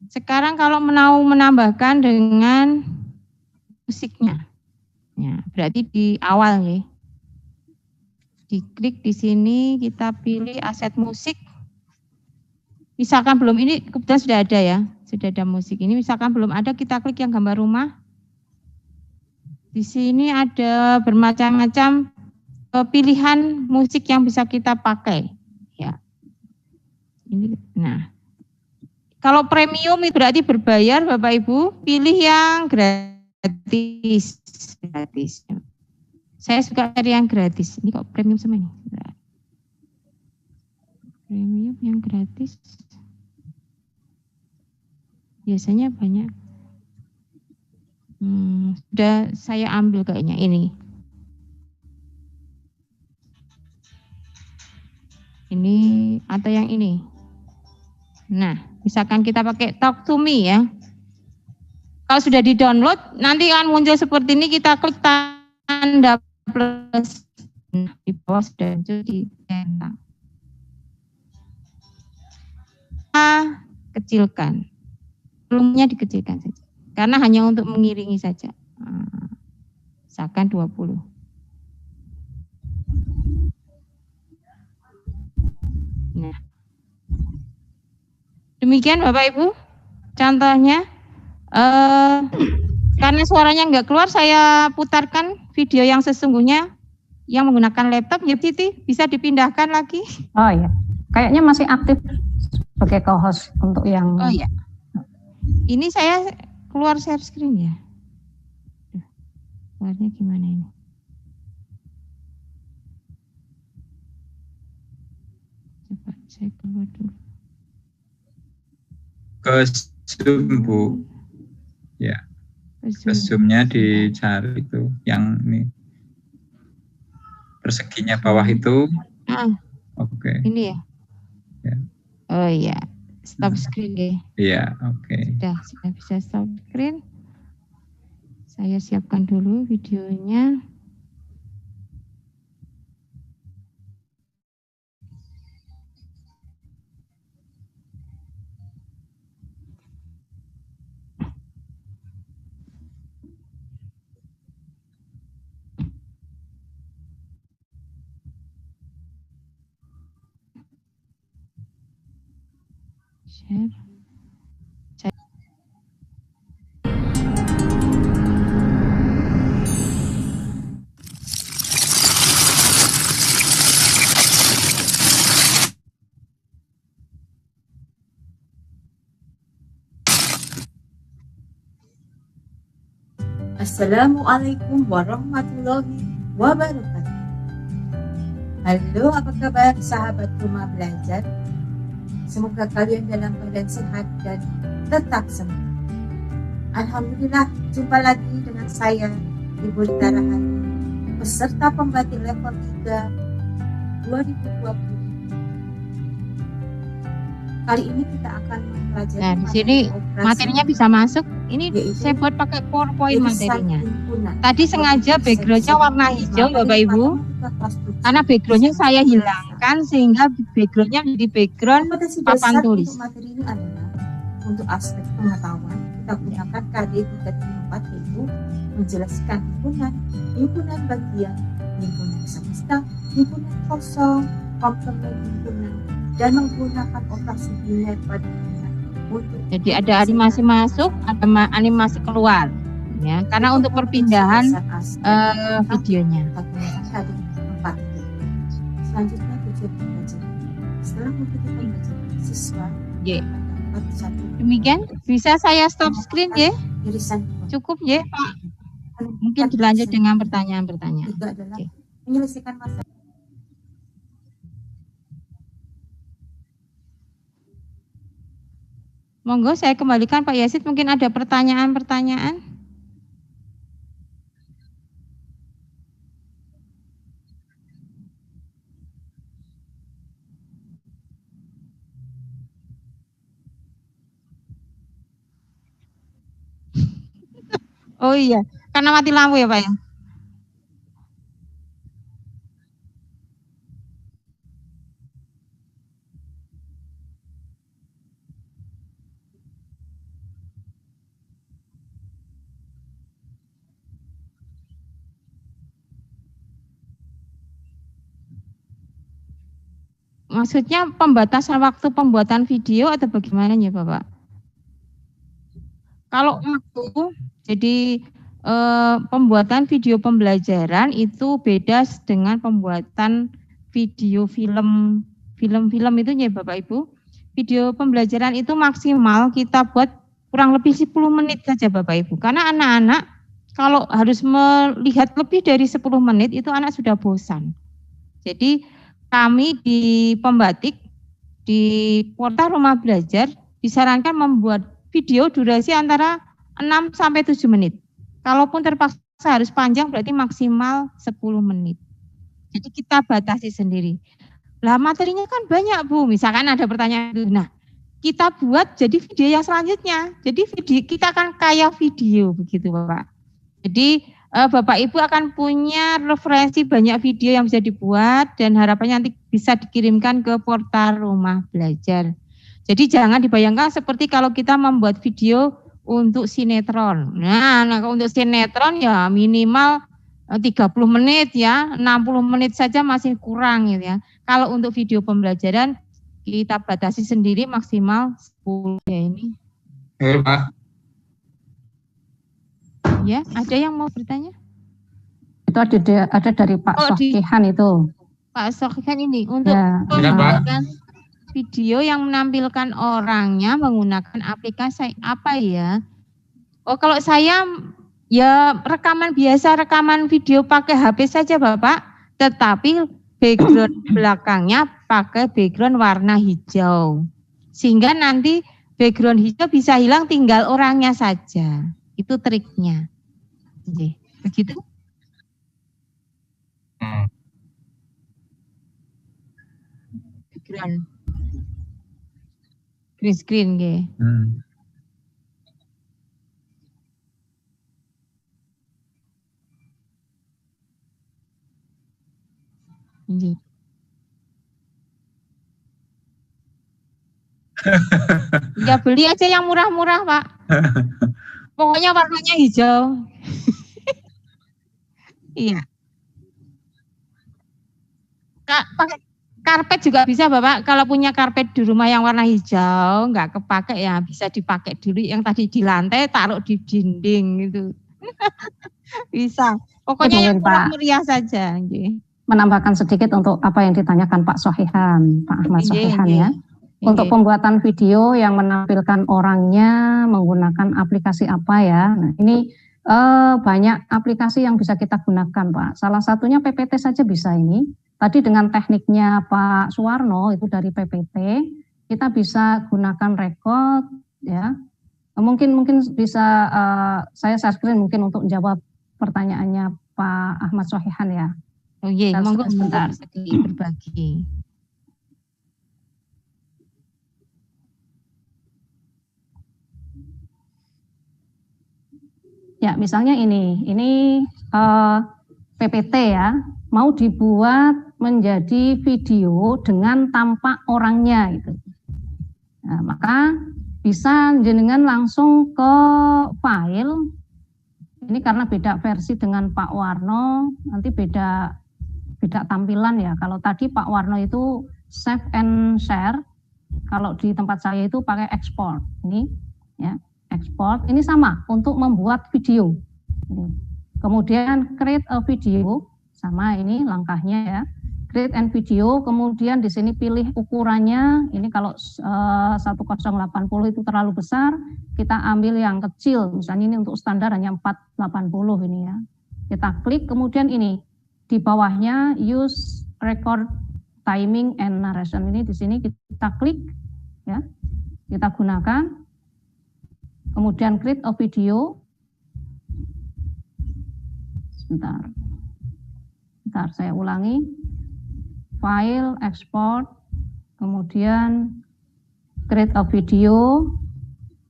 G: Sekarang kalau mau menambahkan dengan musiknya, ya, berarti di awal ya. Diklik di sini, kita pilih aset musik. Misalkan belum, ini kebetulan sudah ada ya, sudah ada musik ini. Misalkan belum ada, kita klik yang gambar rumah. Di sini ada bermacam-macam pilihan musik yang bisa kita pakai. Ya. Ini, nah, kalau premium itu berarti berbayar, Bapak Ibu. Pilih yang gratis. Gratis. Saya suka cari yang gratis. Ini kok premium semua ini. Premium yang gratis. Biasanya banyak. Sudah saya ambil kayaknya ini. Ini atau yang ini. Nah, misalkan kita pakai Talk to Me ya. Kalau sudah di-download, nanti akan muncul seperti ini, kita klik tanda plus. Nah, di bawah sudah muncul di centang. Kecilkan. Volumenya dikecilkan saja. Karena hanya untuk mengiringi saja. Misalkan 20. Nah. Demikian Bapak Ibu. Contohnya. Karena suaranya nggak keluar, saya putarkan video yang sesungguhnya yang menggunakan laptop. Ya, Siti, bisa dipindahkan lagi?
E: Oh ya. Kayaknya masih aktif sebagai co-host untuk yang...
G: Oh ya. Ini saya keluar share screen ya. Keluarnya gimana ini? Coba saya keluar dulu.
D: Ke Zoom, Bu. Ya. Ke Zoom-nya dicari itu yang ini. Perseginya bawah itu. Oke.
G: Ini ya?
D: Ya.
G: Oh iya. Stop screen deh.
D: Iya, oke.
G: Sudah bisa stop screen. Saya siapkan dulu videonya. Share.
H: Assalamualaikum warahmatullahi wabarakatuh. Halo, apa kabar sahabat rumah belajar? Semoga kalian dalam keadaan sehat dan tetap semangat. Alhamdulillah, jumpa lagi dengan saya, Ibu Rita Rahani, peserta pembatik level 3 2020. Kali ini kita akan mempelajari.
G: Nah, di sini materinya bisa masuk. Ini saya buat pakai PowerPoint materinya. Tadi sengaja backgroundnya warna hijau, Bapak Ibu, karena backgroundnya saya hilangkan sehingga backgroundnya menjadi background papan tulis.
H: Materi ini adalah untuk aspek pengetahuan. Kita gunakan KD 334, yaitu menjelaskan himpunan bagian, himpunan semesta, himpunan kosong, komplement himpunan, dan menggunakan operasi biner pada untuk.
G: Jadi ada animasi masuk, ada animasi keluar, ya, karena untuk perpindahan videonya.
H: Selanjutnya tujuan pembelajaran. Setelah mengikuti pembelajaran, siswa mendapat satu.
G: Demikian, bisa saya stop screen ya? Cukup ya, Pak? Mungkin dilanjut dengan pertanyaan-pertanyaan.
H: Itu adalah menyelesaikan masalah.
G: Monggo saya kembalikan Pak Yazid, mungkin ada pertanyaan-pertanyaan. Oh iya, karena mati lampu ya Pak ya. Maksudnya pembatasan waktu pembuatan video atau bagaimana ya Bapak? Kalau waktu, jadi pembuatan video pembelajaran itu beda dengan pembuatan video film itu ya Bapak Ibu. Video pembelajaran itu maksimal kita buat kurang lebih 10 menit saja Bapak Ibu. Karena anak-anak kalau harus melihat lebih dari 10 menit itu anak sudah bosan. Jadi kami di Pembatik di portal Rumah Belajar disarankan membuat video durasi antara 6 sampai 7 menit. Kalaupun terpaksa harus panjang berarti maksimal 10 menit. Jadi kita batasi sendiri. Lah materinya kan banyak Bu, misalkan ada pertanyaan, nah kita buat jadi video yang selanjutnya. Jadi video kita akan kaya video begitu Bapak. Jadi Bapak Ibu akan punya referensi banyak video yang bisa dibuat dan harapannya nanti bisa dikirimkan ke portal Rumah Belajar. Jadi jangan dibayangkan seperti kalau kita membuat video untuk sinetron. Nah, untuk sinetron ya minimal 30 menit ya, 60 menit saja masih kurang gitu ya. Kalau untuk video pembelajaran kita batasi sendiri maksimal 10 ya ini.
F: Pak.
G: Ya, ada yang mau bertanya?
E: Itu ada dari Pak Sohihan itu.
G: Pak Sohihan ini untuk pembuatan video yang menampilkan orangnya menggunakan aplikasi apa ya? Oh, kalau saya ya rekaman biasa, rekaman video pakai HP saja Bapak, tetapi background belakangnya pakai background warna hijau. Sehingga nanti background hijau bisa hilang, tinggal orangnya saja. Itu triknya. Oke, begitu? Background. Green screen nggih. Ya beli aja yang murah-murah Pak. Pokoknya warnanya hijau. Iya. Pakai karpet juga bisa Bapak. Kalau punya karpet di rumah yang warna hijau, nggak kepake ya bisa dipakai dulu. Yang tadi di lantai taruh di dinding gitu. Bisa. Pokoknya yang murah meriah saja.
E: Menambahkan sedikit untuk apa yang ditanyakan Pak Sohihan, Pak Ahmad Sohihan ya. Untuk pembuatan video yang menampilkan orangnya menggunakan aplikasi apa ya. Nah, ini banyak aplikasi yang bisa kita gunakan Pak. Salah satunya PPT saja bisa ini. Tadi dengan tekniknya Pak Suwarno itu dari PPT, kita bisa gunakan record ya. Mungkin bisa saya share screen mungkin untuk menjawab pertanyaannya Pak Ahmad Sohihan ya.
G: Oh iya, monggo sebentar sedikit berbagi.
E: Ya, misalnya ini PPT ya, mau dibuat menjadi video dengan tampak orangnya gitu. Nah, maka bisa jenengan langsung ke file. Ini karena beda versi dengan Pak Warno, nanti beda tampilan ya. Kalau tadi Pak Warno itu save and share, kalau di tempat saya itu pakai export. Ini ya, export. Ini sama untuk membuat video. Ini. Kemudian create a video, sama ini langkahnya ya. Create and video, kemudian di sini pilih ukurannya. Ini kalau 1080 itu terlalu besar, kita ambil yang kecil. Misalnya ini untuk standar hanya 480 ini ya. Kita klik, kemudian ini di bawahnya use record timing and narration, ini di sini kita klik ya, kita gunakan, kemudian create a video. Sebentar saya ulangi, file, export, kemudian create a video,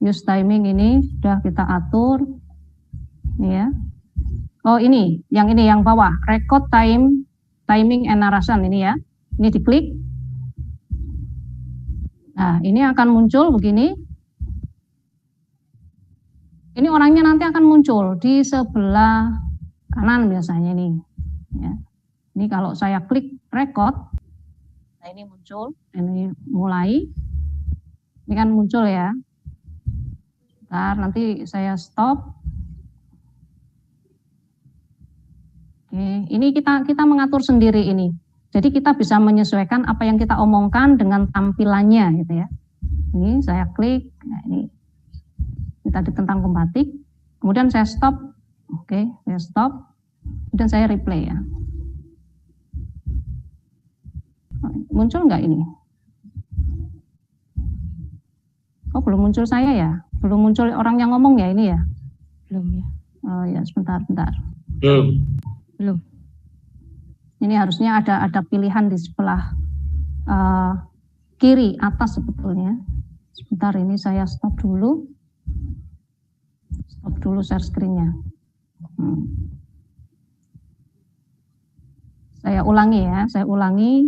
E: use timing, ini sudah kita atur ini ya. Oh ini yang bawah, record timing and narration ini ya. Ini diklik. Nah, ini akan muncul begini. Ini orangnya nanti akan muncul di sebelah kanan biasanya ini. Ya. Ini kalau saya klik record, nah ini muncul, ini mulai. Ini kan muncul ya. Bentar, nanti saya stop. Oke, ini kita mengatur sendiri ini. Jadi kita bisa menyesuaikan apa yang kita omongkan dengan tampilannya gitu ya. Ini saya klik, nah ini tadi tentang kompatik. Kemudian saya stop, oke, saya stop. Kemudian saya replay ya. Muncul nggak ini? Oh belum muncul saya ya? Belum muncul orang yang ngomong ya ini ya?
G: Belum ya.
E: Oh ya sebentar.
G: Belum.
E: Ini harusnya ada pilihan di sebelah kiri atas sebetulnya. Sebentar ini saya stop dulu. Stop dulu share screen-nya. Saya ulangi ya, saya ulangi.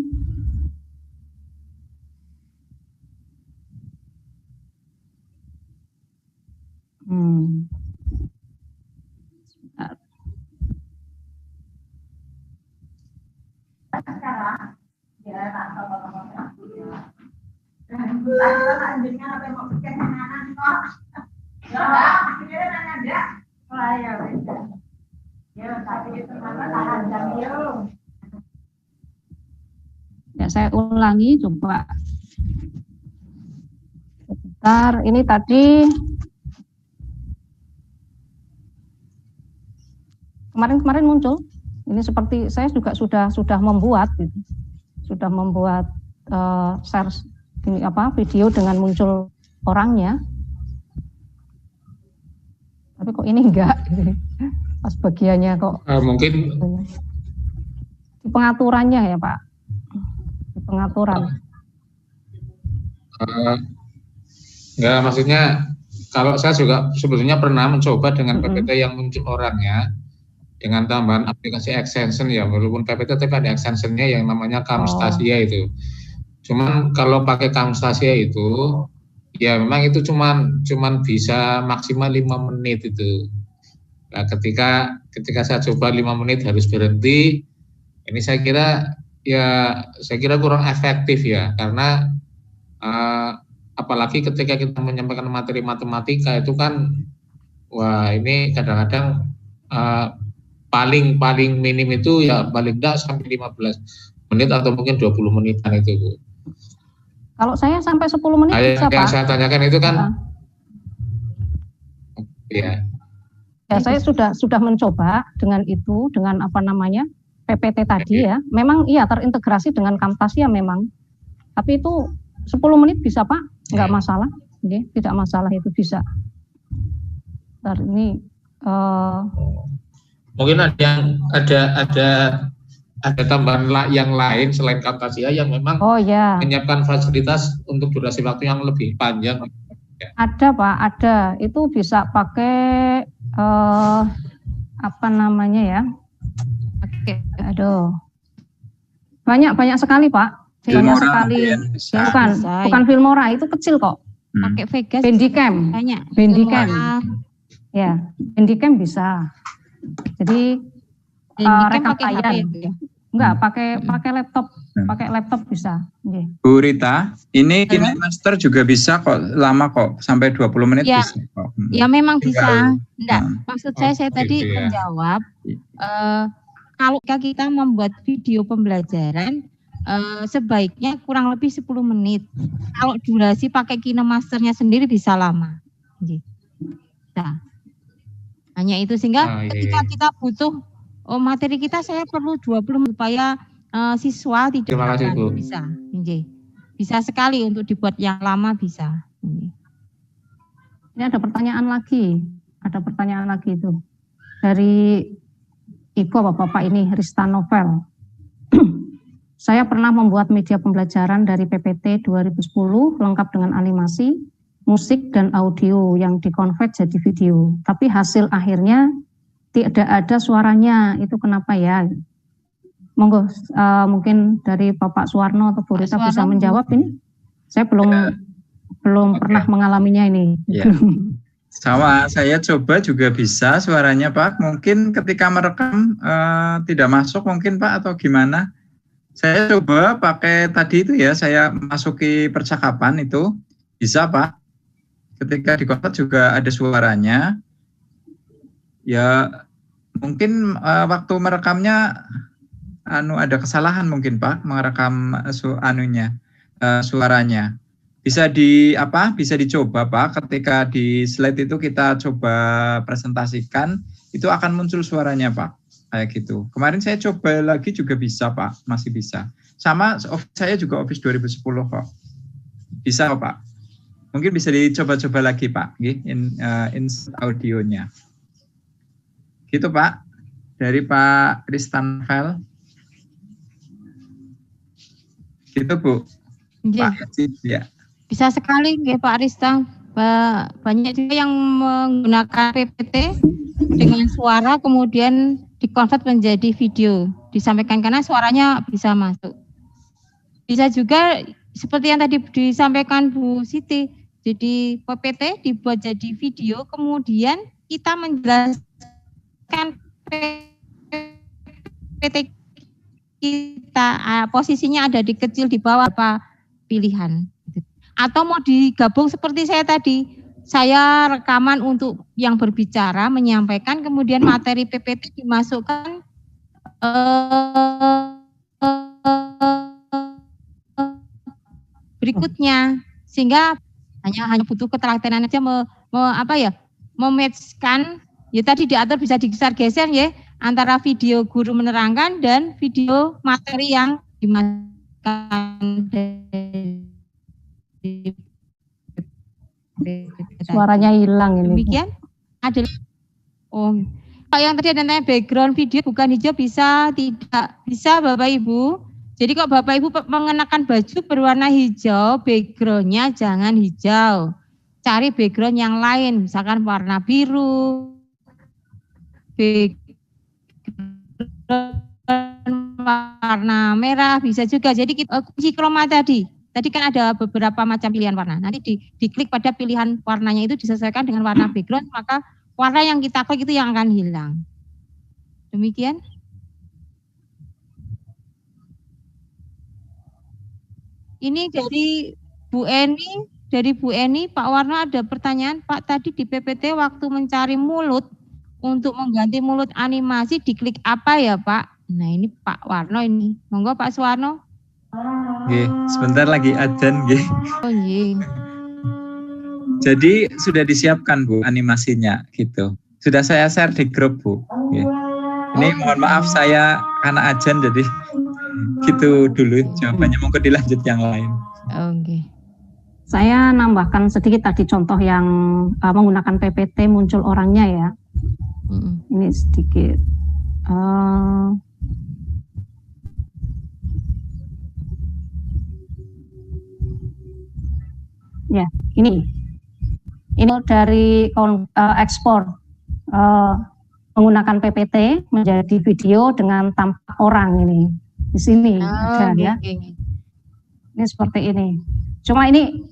E: Ya, saya ulangi coba. Sebentar, ini tadi kemarin muncul. Ini seperti saya juga sudah membuat gitu. Sudah membuat share ini video dengan muncul orangnya. Tapi kok ini enggak gitu. Pas bagiannya kok
F: mungkin
E: di pengaturannya ya Pak. Di pengaturan.
F: Enggak, maksudnya kalau saya juga sebetulnya pernah mencoba dengan PPT yang muncul orangnya dengan tambahan aplikasi extension ya, walaupun PPT tapi ada extensionnya yang namanya Camtasia itu. Cuman kalau pakai Camtasia itu ya memang itu cuman bisa maksimal 5 menit itu. Nah, ketika saya coba 5 menit harus berhenti. Ini saya kira kurang efektif ya, karena apalagi ketika kita menyampaikan materi matematika itu kan wah ini kadang-kadang paling minim itu ya paling enggak sampai 15 menit atau mungkin 20 menitan itu Bu.
E: Kalau saya sampai 10 menit bisa
F: yang
E: Pak.
F: saya tanyakan itu kan ya.
E: Ya saya sudah mencoba dengan itu, dengan PPT tadi ya. Memang iya terintegrasi dengan Camtasia memang. Tapi itu 10 menit bisa Pak, enggak masalah. Oke, tidak masalah itu bisa. Bentar, ini
F: mungkin ada tambahan yang lain selain Camtasia yang memang menyiapkan fasilitas untuk durasi waktu yang lebih panjang.
E: Ada Pak, ada. Itu bisa pakai banyak sekali Pak. Banyak sekali. Bukan Filmora, itu kecil kok.
G: Pakai Vegas.
E: Bandicam.
G: Banyak.
E: Bandicam. Ya, Bandicam bisa. Jadi rekam layar. Enggak, pakai laptop. Pakai laptop bisa.
D: Bu Rita, ini KineMaster juga bisa kok, lama kok, sampai 20 menit
G: ya,
D: bisa kok.
G: Ya memang bisa. Enggak, maksud saya tadi menjawab kalau kita membuat video pembelajaran sebaiknya kurang lebih 10 menit. Kalau durasi pakai KineMasternya sendiri bisa lama. Nah, hanya itu sehingga ketika kita butuh materi kita saya perlu 20 supaya siswa tidak bisa. Bisa sekali untuk dibuat yang lama bisa.
E: Ini ada pertanyaan lagi. Itu dari Ibu Bapak ini Rista Novel. Saya pernah membuat media pembelajaran dari PPT 2010 lengkap dengan animasi, musik dan audio yang dikonvert jadi video. Tapi hasil akhirnya tidak ada suaranya. Itu kenapa ya? Monggo mungkin dari Bapak Suwarno atau Bu Rita bisa menjawab ini. Saya belum pernah mengalaminya ini.
D: Ya. Sama, saya coba juga bisa suaranya Pak. Mungkin ketika merekam tidak masuk mungkin Pak atau gimana? Saya coba pakai tadi itu ya, saya masuki percakapan itu bisa Pak. Ketika di kontak juga ada suaranya. Ya Mungkin waktu merekamnya ada kesalahan mungkin Pak, merekam suaranya. Bisa dicoba Pak, ketika di slide itu kita coba presentasikan, itu akan muncul suaranya Pak, kayak gitu. Kemarin saya coba lagi juga bisa Pak, masih bisa. Sama saya juga Office 2010 kok. Bisa kok Pak. Mungkin bisa dicoba-coba lagi Pak, insert audionya. Gitu Pak, dari Pak Kristanvel. Gitu Bu.
G: Ya.
D: Pak ya.
G: Bisa sekali ya Pak Rista. Banyak juga yang menggunakan PPT dengan suara kemudian dikonvert menjadi video, disampaikan karena suaranya bisa masuk. Bisa juga seperti yang tadi disampaikan Bu Siti, jadi PPT dibuat jadi video, kemudian kita menjelaskan PPT kita posisinya ada di kecil di bawah apa pilihan. Atau mau digabung seperti saya tadi, saya rekaman untuk yang berbicara, menyampaikan, kemudian materi PPT dimasukkan berikutnya, sehingga hanya butuh ketelatenan aja mematchkan, ya tadi diatur bisa digeser-geser ya, antara video guru menerangkan dan video materi yang dimasukkan.
E: Suaranya hilang ini.
G: Demikian adalah kalau yang tadi ada background video bukan hijau bisa tidak bisa Bapak Ibu. Jadi kalau Bapak Ibu mengenakan baju berwarna hijau, backgroundnya jangan hijau. Cari background yang lain, misalkan warna biru, warna merah bisa juga. Jadi kita kunci chroma tadi. Tadi kan ada beberapa macam pilihan warna. Nanti diklik pada pilihan warnanya itu disesuaikan dengan warna background, maka warna yang kita klik itu yang akan hilang. Demikian. Ini dari Bu Eni, Pak Warno ada pertanyaan, Pak tadi di PPT waktu mencari mulut untuk mengganti mulut animasi diklik apa ya Pak? Nah ini Pak Warno ini, monggo Pak Suwarno.
D: Sebentar lagi adzan
G: Oh iya.
D: Jadi sudah disiapkan Bu animasinya gitu. Sudah saya share di grup Bu. Ini mohon maaf saya karena adzan jadi gitu dulu jawabannya, monggo dilanjut yang lain.
G: Oke.
E: Saya nambahkan sedikit tadi contoh yang menggunakan PPT muncul orangnya ya. Ini sedikit. Ya, ini dari ekspor menggunakan PPT menjadi video dengan tampak orang ini di sini ada ya. Ini seperti ini. Cuma ini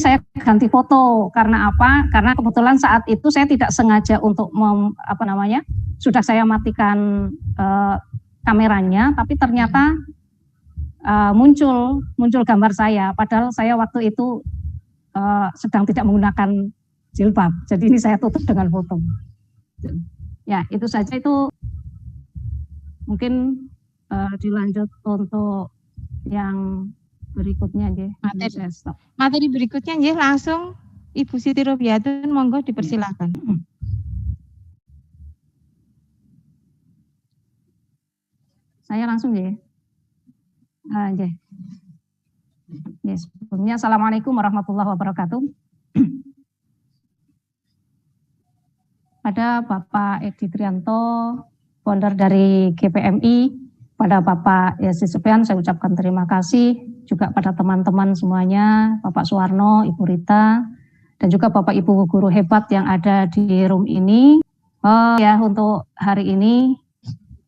E: saya ganti foto karena apa? Karena kebetulan saat itu saya tidak sengaja untuk sudah saya matikan kameranya, tapi ternyata muncul gambar saya. Padahal saya waktu itu sedang tidak menggunakan jilbab. Jadi ini saya tutup dengan foto. Ya, itu saja. Itu mungkin dilanjut untuk yang berikutnya aja.
G: Materi berikutnya aja langsung Ibu Siti Robiatun, monggo dipersilakan.
E: Saya langsung ya. Yes. Sebelumnya Assalamualaikum warahmatullahi wabarakatuh. Pada Bapak Edi Trianto, founder dari GPMI, pada Bapak Yasi Sofian saya ucapkan terima kasih, juga pada teman-teman semuanya, Bapak Suwarno, Ibu Rita, dan juga Bapak Ibu guru hebat yang ada di room ini. Ya, untuk hari ini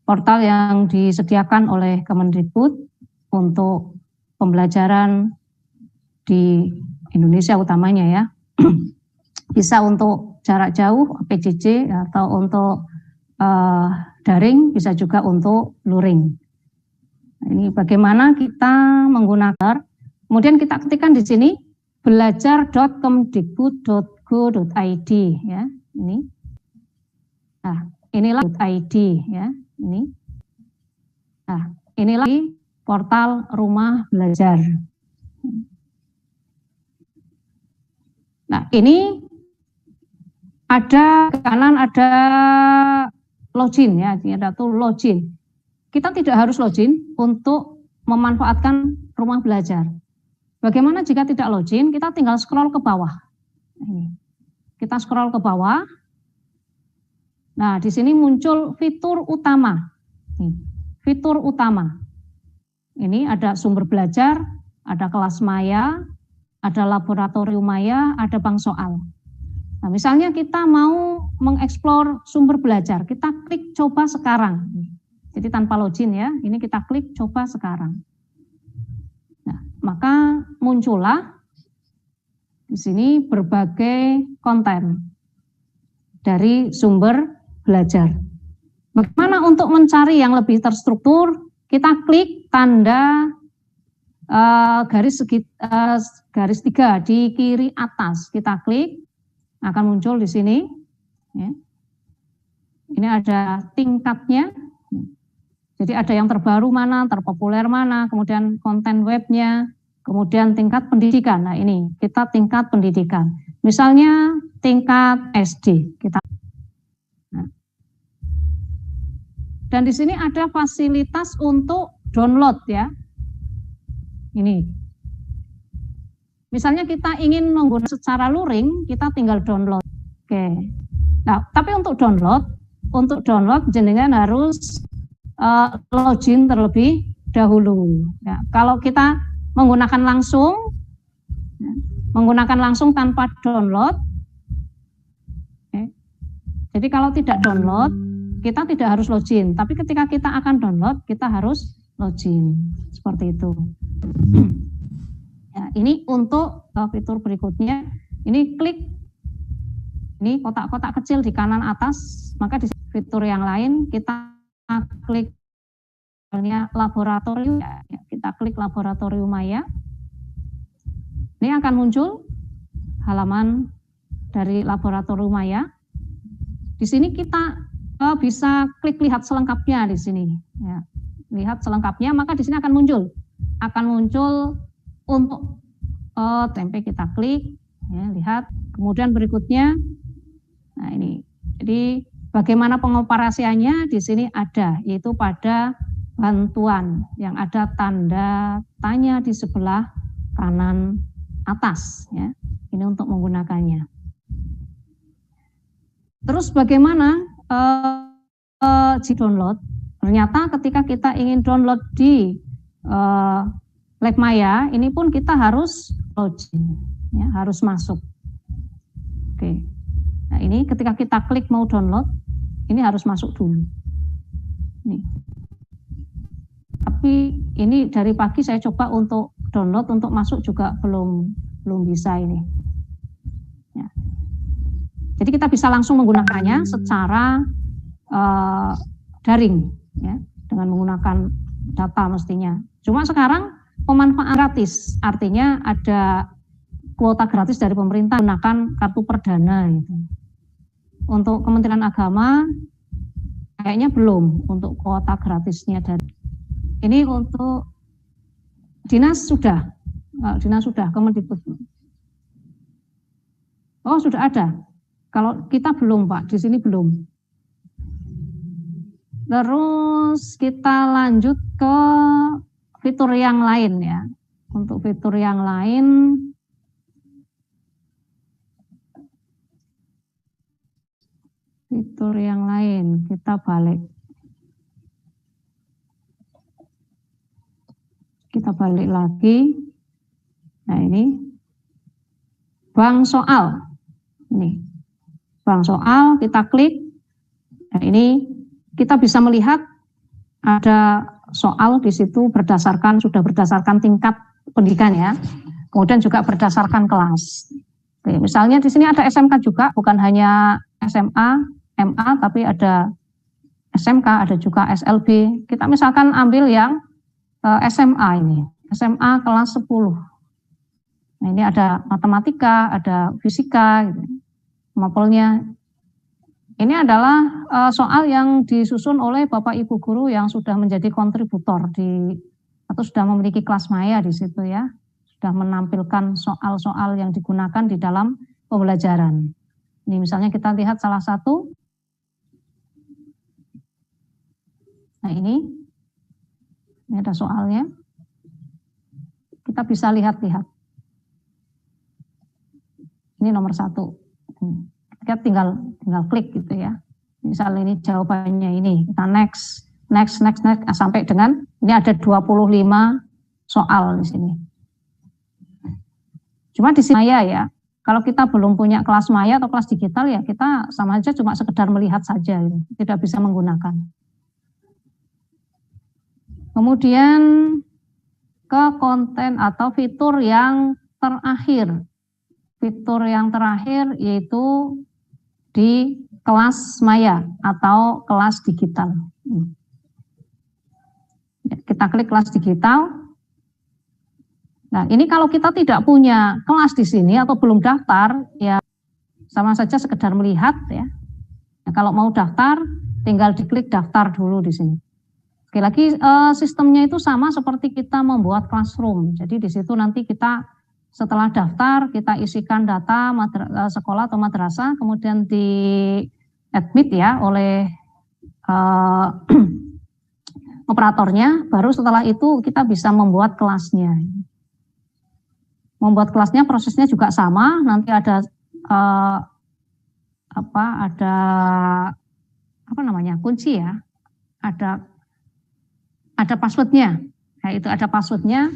E: portal yang disediakan oleh Kemendikbud untuk pembelajaran di Indonesia utamanya ya, bisa untuk jarak jauh PJJ atau untuk daring, bisa juga untuk luring. Nah, ini bagaimana kita menggunakan, kemudian kita ketikkan di sini belajar.kemdikbud.go.id ya, ini. Nah, inilah ID ya, ini. Nah, inilah portal Rumah Belajar. Nah, ini ada kanan ada login ya, ada tuh login. Kita tidak harus login untuk memanfaatkan Rumah Belajar. Bagaimana jika tidak login? Kita tinggal scroll ke bawah. Ini. Kita scroll ke bawah. Nah, di sini muncul fitur utama. Nih, fitur utama. Ini ada sumber belajar, ada kelas maya, ada laboratorium maya, ada bank soal. Nah, misalnya kita mau mengeksplor sumber belajar, kita klik coba sekarang. Jadi tanpa login ya, ini kita klik coba sekarang. Nah, maka muncullah di sini berbagai konten dari sumber belajar. Bagaimana untuk mencari yang lebih terstruktur? Kita klik tanda garis 3 di kiri atas. Kita klik, akan muncul di sini. Ya. Ini ada tingkatnya. Jadi ada yang terbaru mana, terpopuler mana, kemudian konten webnya, kemudian tingkat pendidikan. Nah ini kita tingkat pendidikan. Misalnya tingkat SD. Nah. Dan di sini ada fasilitas untuk download ya. Ini. Misalnya kita ingin menggunakan secara luring, kita tinggal download. Oke. Nah, tapi untuk download jenengan harus login terlebih dahulu. Ya, kalau kita menggunakan langsung tanpa download. Oke. Jadi kalau tidak download, kita tidak harus login. Tapi ketika kita akan download, kita harus login. Seperti itu. Ya, ini untuk fitur berikutnya, ini klik, ini kotak-kotak kecil di kanan atas, maka di fitur yang lain kita klik laboratorium, ya, kita klik laboratorium maya, ini akan muncul halaman dari laboratorium maya. Di sini kita bisa klik lihat selengkapnya di sini, ya. Lihat selengkapnya, maka di sini akan muncul untuk tempe kita klik, ya, lihat. Kemudian berikutnya, nah ini. Jadi bagaimana pengoperasiannya di sini ada, yaitu pada bantuan yang ada tanda tanya di sebelah kanan atas, ya. Ini untuk menggunakannya. Terus bagaimana download? Ternyata ketika kita ingin download di Lab Maya, ini pun kita harus login, ya, harus masuk. Oke. Nah ini ketika kita klik mau download, ini harus masuk dulu. Nih. Tapi ini dari pagi saya coba untuk download, untuk masuk juga belum bisa ini. Ya. Jadi kita bisa langsung menggunakannya secara daring, ya, dengan menggunakan data mestinya. Cuma sekarang pemanfaatan gratis, artinya ada kuota gratis dari pemerintah menggunakan kartu perdana. Gitu. Untuk Kementerian Agama kayaknya belum untuk kuota gratisnya dari. Ini untuk dinas sudah Kemendikbud. Oh sudah ada. Kalau kita belum Pak, di sini belum. Terus kita lanjut ke fitur yang lain ya. Untuk fitur yang lain, kita balik. Kita balik lagi. Nah ini bank soal. Ini bank soal, kita klik. Nah ini kita bisa melihat ada soal di situ sudah berdasarkan tingkat pendidikan ya. Kemudian juga berdasarkan kelas. Oke, misalnya di sini ada SMK juga, bukan hanya SMA, MA, tapi ada SMK, ada juga SLB. Kita misalkan ambil yang SMA ini, SMA kelas 10. Nah ini ada matematika, ada fisika, gitu. Mapelnya. Ini adalah soal yang disusun oleh Bapak Ibu guru yang sudah menjadi kontributor atau sudah memiliki kelas maya di situ ya. Sudah menampilkan soal-soal yang digunakan di dalam pembelajaran. Ini misalnya kita lihat salah satu. Nah ini ada soalnya. Kita bisa lihat-lihat. Ini nomor 1. Kita tinggal klik gitu ya. Misal ini jawabannya ini, kita next sampai dengan ini ada 25 soal di sini. Cuma di sini ya, kalau kita belum punya kelas maya atau kelas digital ya kita sama aja cuma sekedar melihat saja, tidak bisa menggunakan. Kemudian ke konten atau fitur yang terakhir. Fitur yang terakhir yaitu di kelas maya atau kelas digital. Kita klik kelas digital. Nah, ini kalau kita tidak punya kelas di sini atau belum daftar, ya sama saja sekedar melihat ya. Nah, kalau mau daftar, tinggal diklik daftar dulu di sini. Sekali lagi sistemnya itu sama seperti kita membuat classroom. Jadi di situ nanti kita setelah daftar, kita isikan data sekolah atau madrasah, kemudian di admit ya oleh operatornya, baru setelah itu kita bisa membuat kelasnya. Membuat kelasnya prosesnya juga sama, nanti ada kunci ya, ada passwordnya, nah, itu ada passwordnya,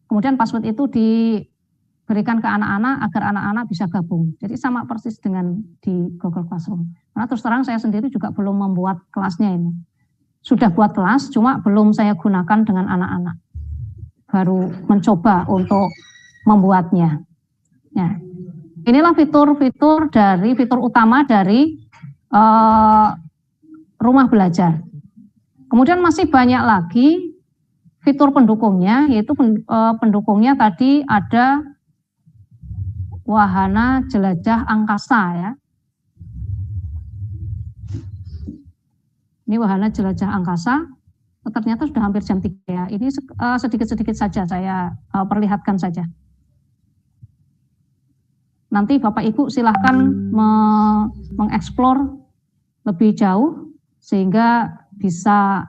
E: kemudian password itu diberikan ke anak-anak agar anak-anak bisa gabung. Jadi sama persis dengan di Google Classroom. Karena terus terang saya sendiri juga belum membuat kelasnya ini. Sudah buat kelas, cuma belum saya gunakan dengan anak-anak. Baru mencoba untuk membuatnya. Nah, inilah fitur utama dari rumah belajar. Kemudian masih banyak lagi fitur pendukungnya, yaitu pendukungnya tadi ada wahana jelajah angkasa ya. Ini wahana jelajah angkasa, ternyata sudah hampir jam 3 ya. Ini sedikit-sedikit saja saya perlihatkan saja. Nanti Bapak Ibu silahkan mengeksplor lebih jauh sehingga bisa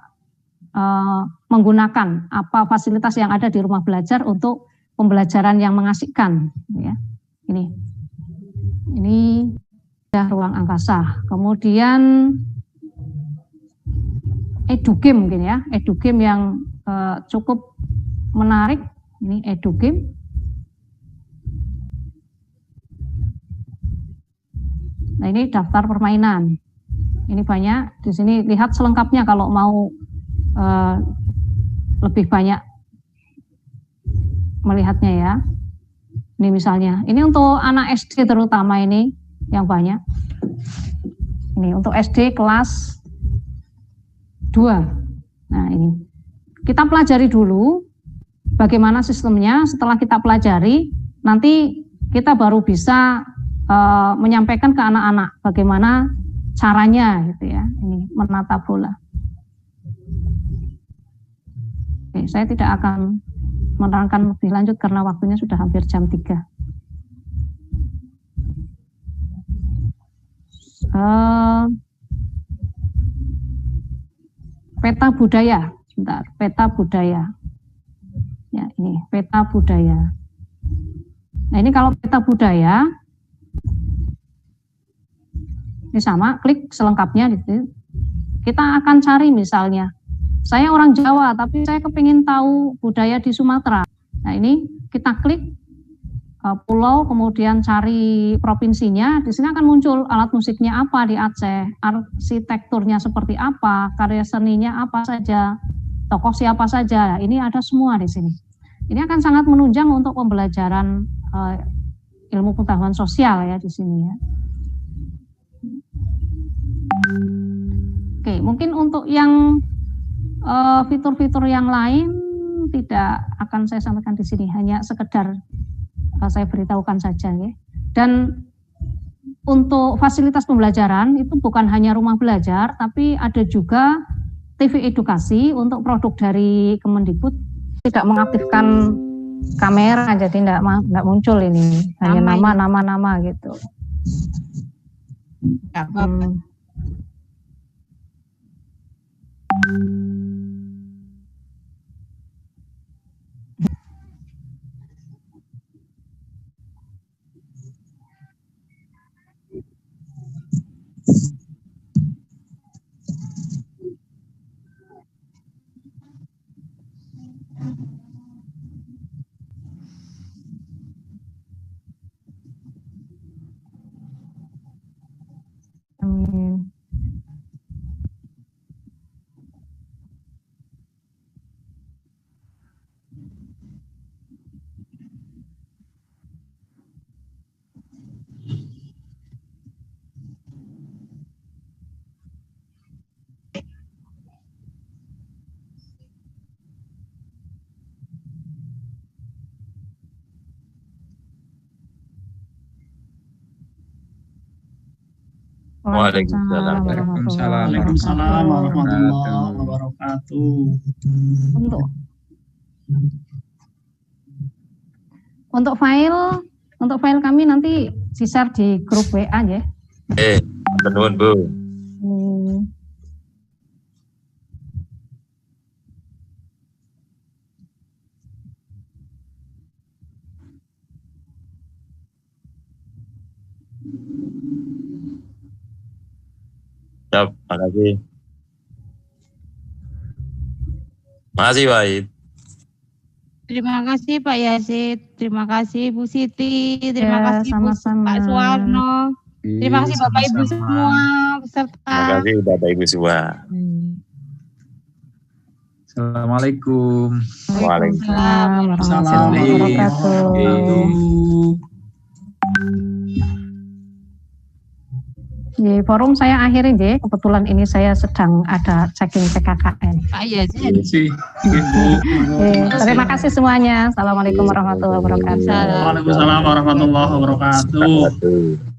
E: menggunakan apa fasilitas yang ada di rumah belajar untuk pembelajaran yang mengasihkan ya. Ini ya ruang angkasa. Kemudian edugame mungkin ya, edugame yang cukup menarik. Ini edugame. Nah, ini daftar permainan. Ini banyak di sini, lihat selengkapnya kalau mau lebih banyak melihatnya ya. Ini misalnya, ini untuk anak SD terutama ini yang banyak. Ini untuk SD kelas 2. Nah, ini kita pelajari dulu bagaimana sistemnya. Setelah kita pelajari, nanti kita baru bisa menyampaikan ke anak-anak bagaimana caranya gitu ya. Ini menata bola. Oke, saya tidak akan menerangkan lebih lanjut karena waktunya sudah hampir jam 3. Peta budaya, sebentar, peta budaya. Ya, ini peta budaya. Nah, ini kalau peta budaya, ini sama, klik selengkapnya gitu. Kita akan cari misalnya, saya orang Jawa tapi saya kepingin tahu budaya di Sumatera. Nah, ini kita klik pulau, kemudian cari provinsinya. Di sini akan muncul alat musiknya apa di Aceh, arsitekturnya seperti apa, karya seninya apa saja, tokoh siapa saja. Ini ada semua di sini. Ini akan sangat menunjang untuk pembelajaran ilmu pengetahuan sosial ya di sini ya. Oke, mungkin untuk yang fitur-fitur yang lain tidak akan saya sampaikan di sini, hanya sekedar saya beritahukan saja ya. Dan untuk fasilitas pembelajaran itu bukan hanya rumah belajar, tapi ada juga TV edukasi. Untuk produk dari Kemendikbud tidak mengaktifkan kamera, jadi tidak muncul ini, hanya nama gitu.
G: Enggak apa-apa.
E: Amin.
I: Waalaikumsalam.
D: Waalaikumsalam warahmatullahi wabarakatuh.
E: Untuk file kami nanti di-share di grup WA ya.
I: Nuwun Bu. Siap, makasih. Makasih Pak Id.
G: Terima kasih Pak Yazid, terima kasih Bu Siti, terima
E: Ya,
G: kasih
E: sama-sama.
G: Pak Suwarno, terima kasih Bapak Ibu semua peserta.
I: Terima kasih Bapak Ibu semua.
D: Assalamualaikum.
E: Waalaikumsalam warahmatullahi
D: Salam.
E: wabarakatuh. Di forum saya akhiri deh, kebetulan ini saya sedang ada checking PKKN.
G: Pak Yazid.
E: Terima kasih semuanya. Assalamualaikum warahmatullahi wabarakatuh.
G: Waalaikumsalam.
J: Waalaikumsalam warahmatullahi wabarakatuh.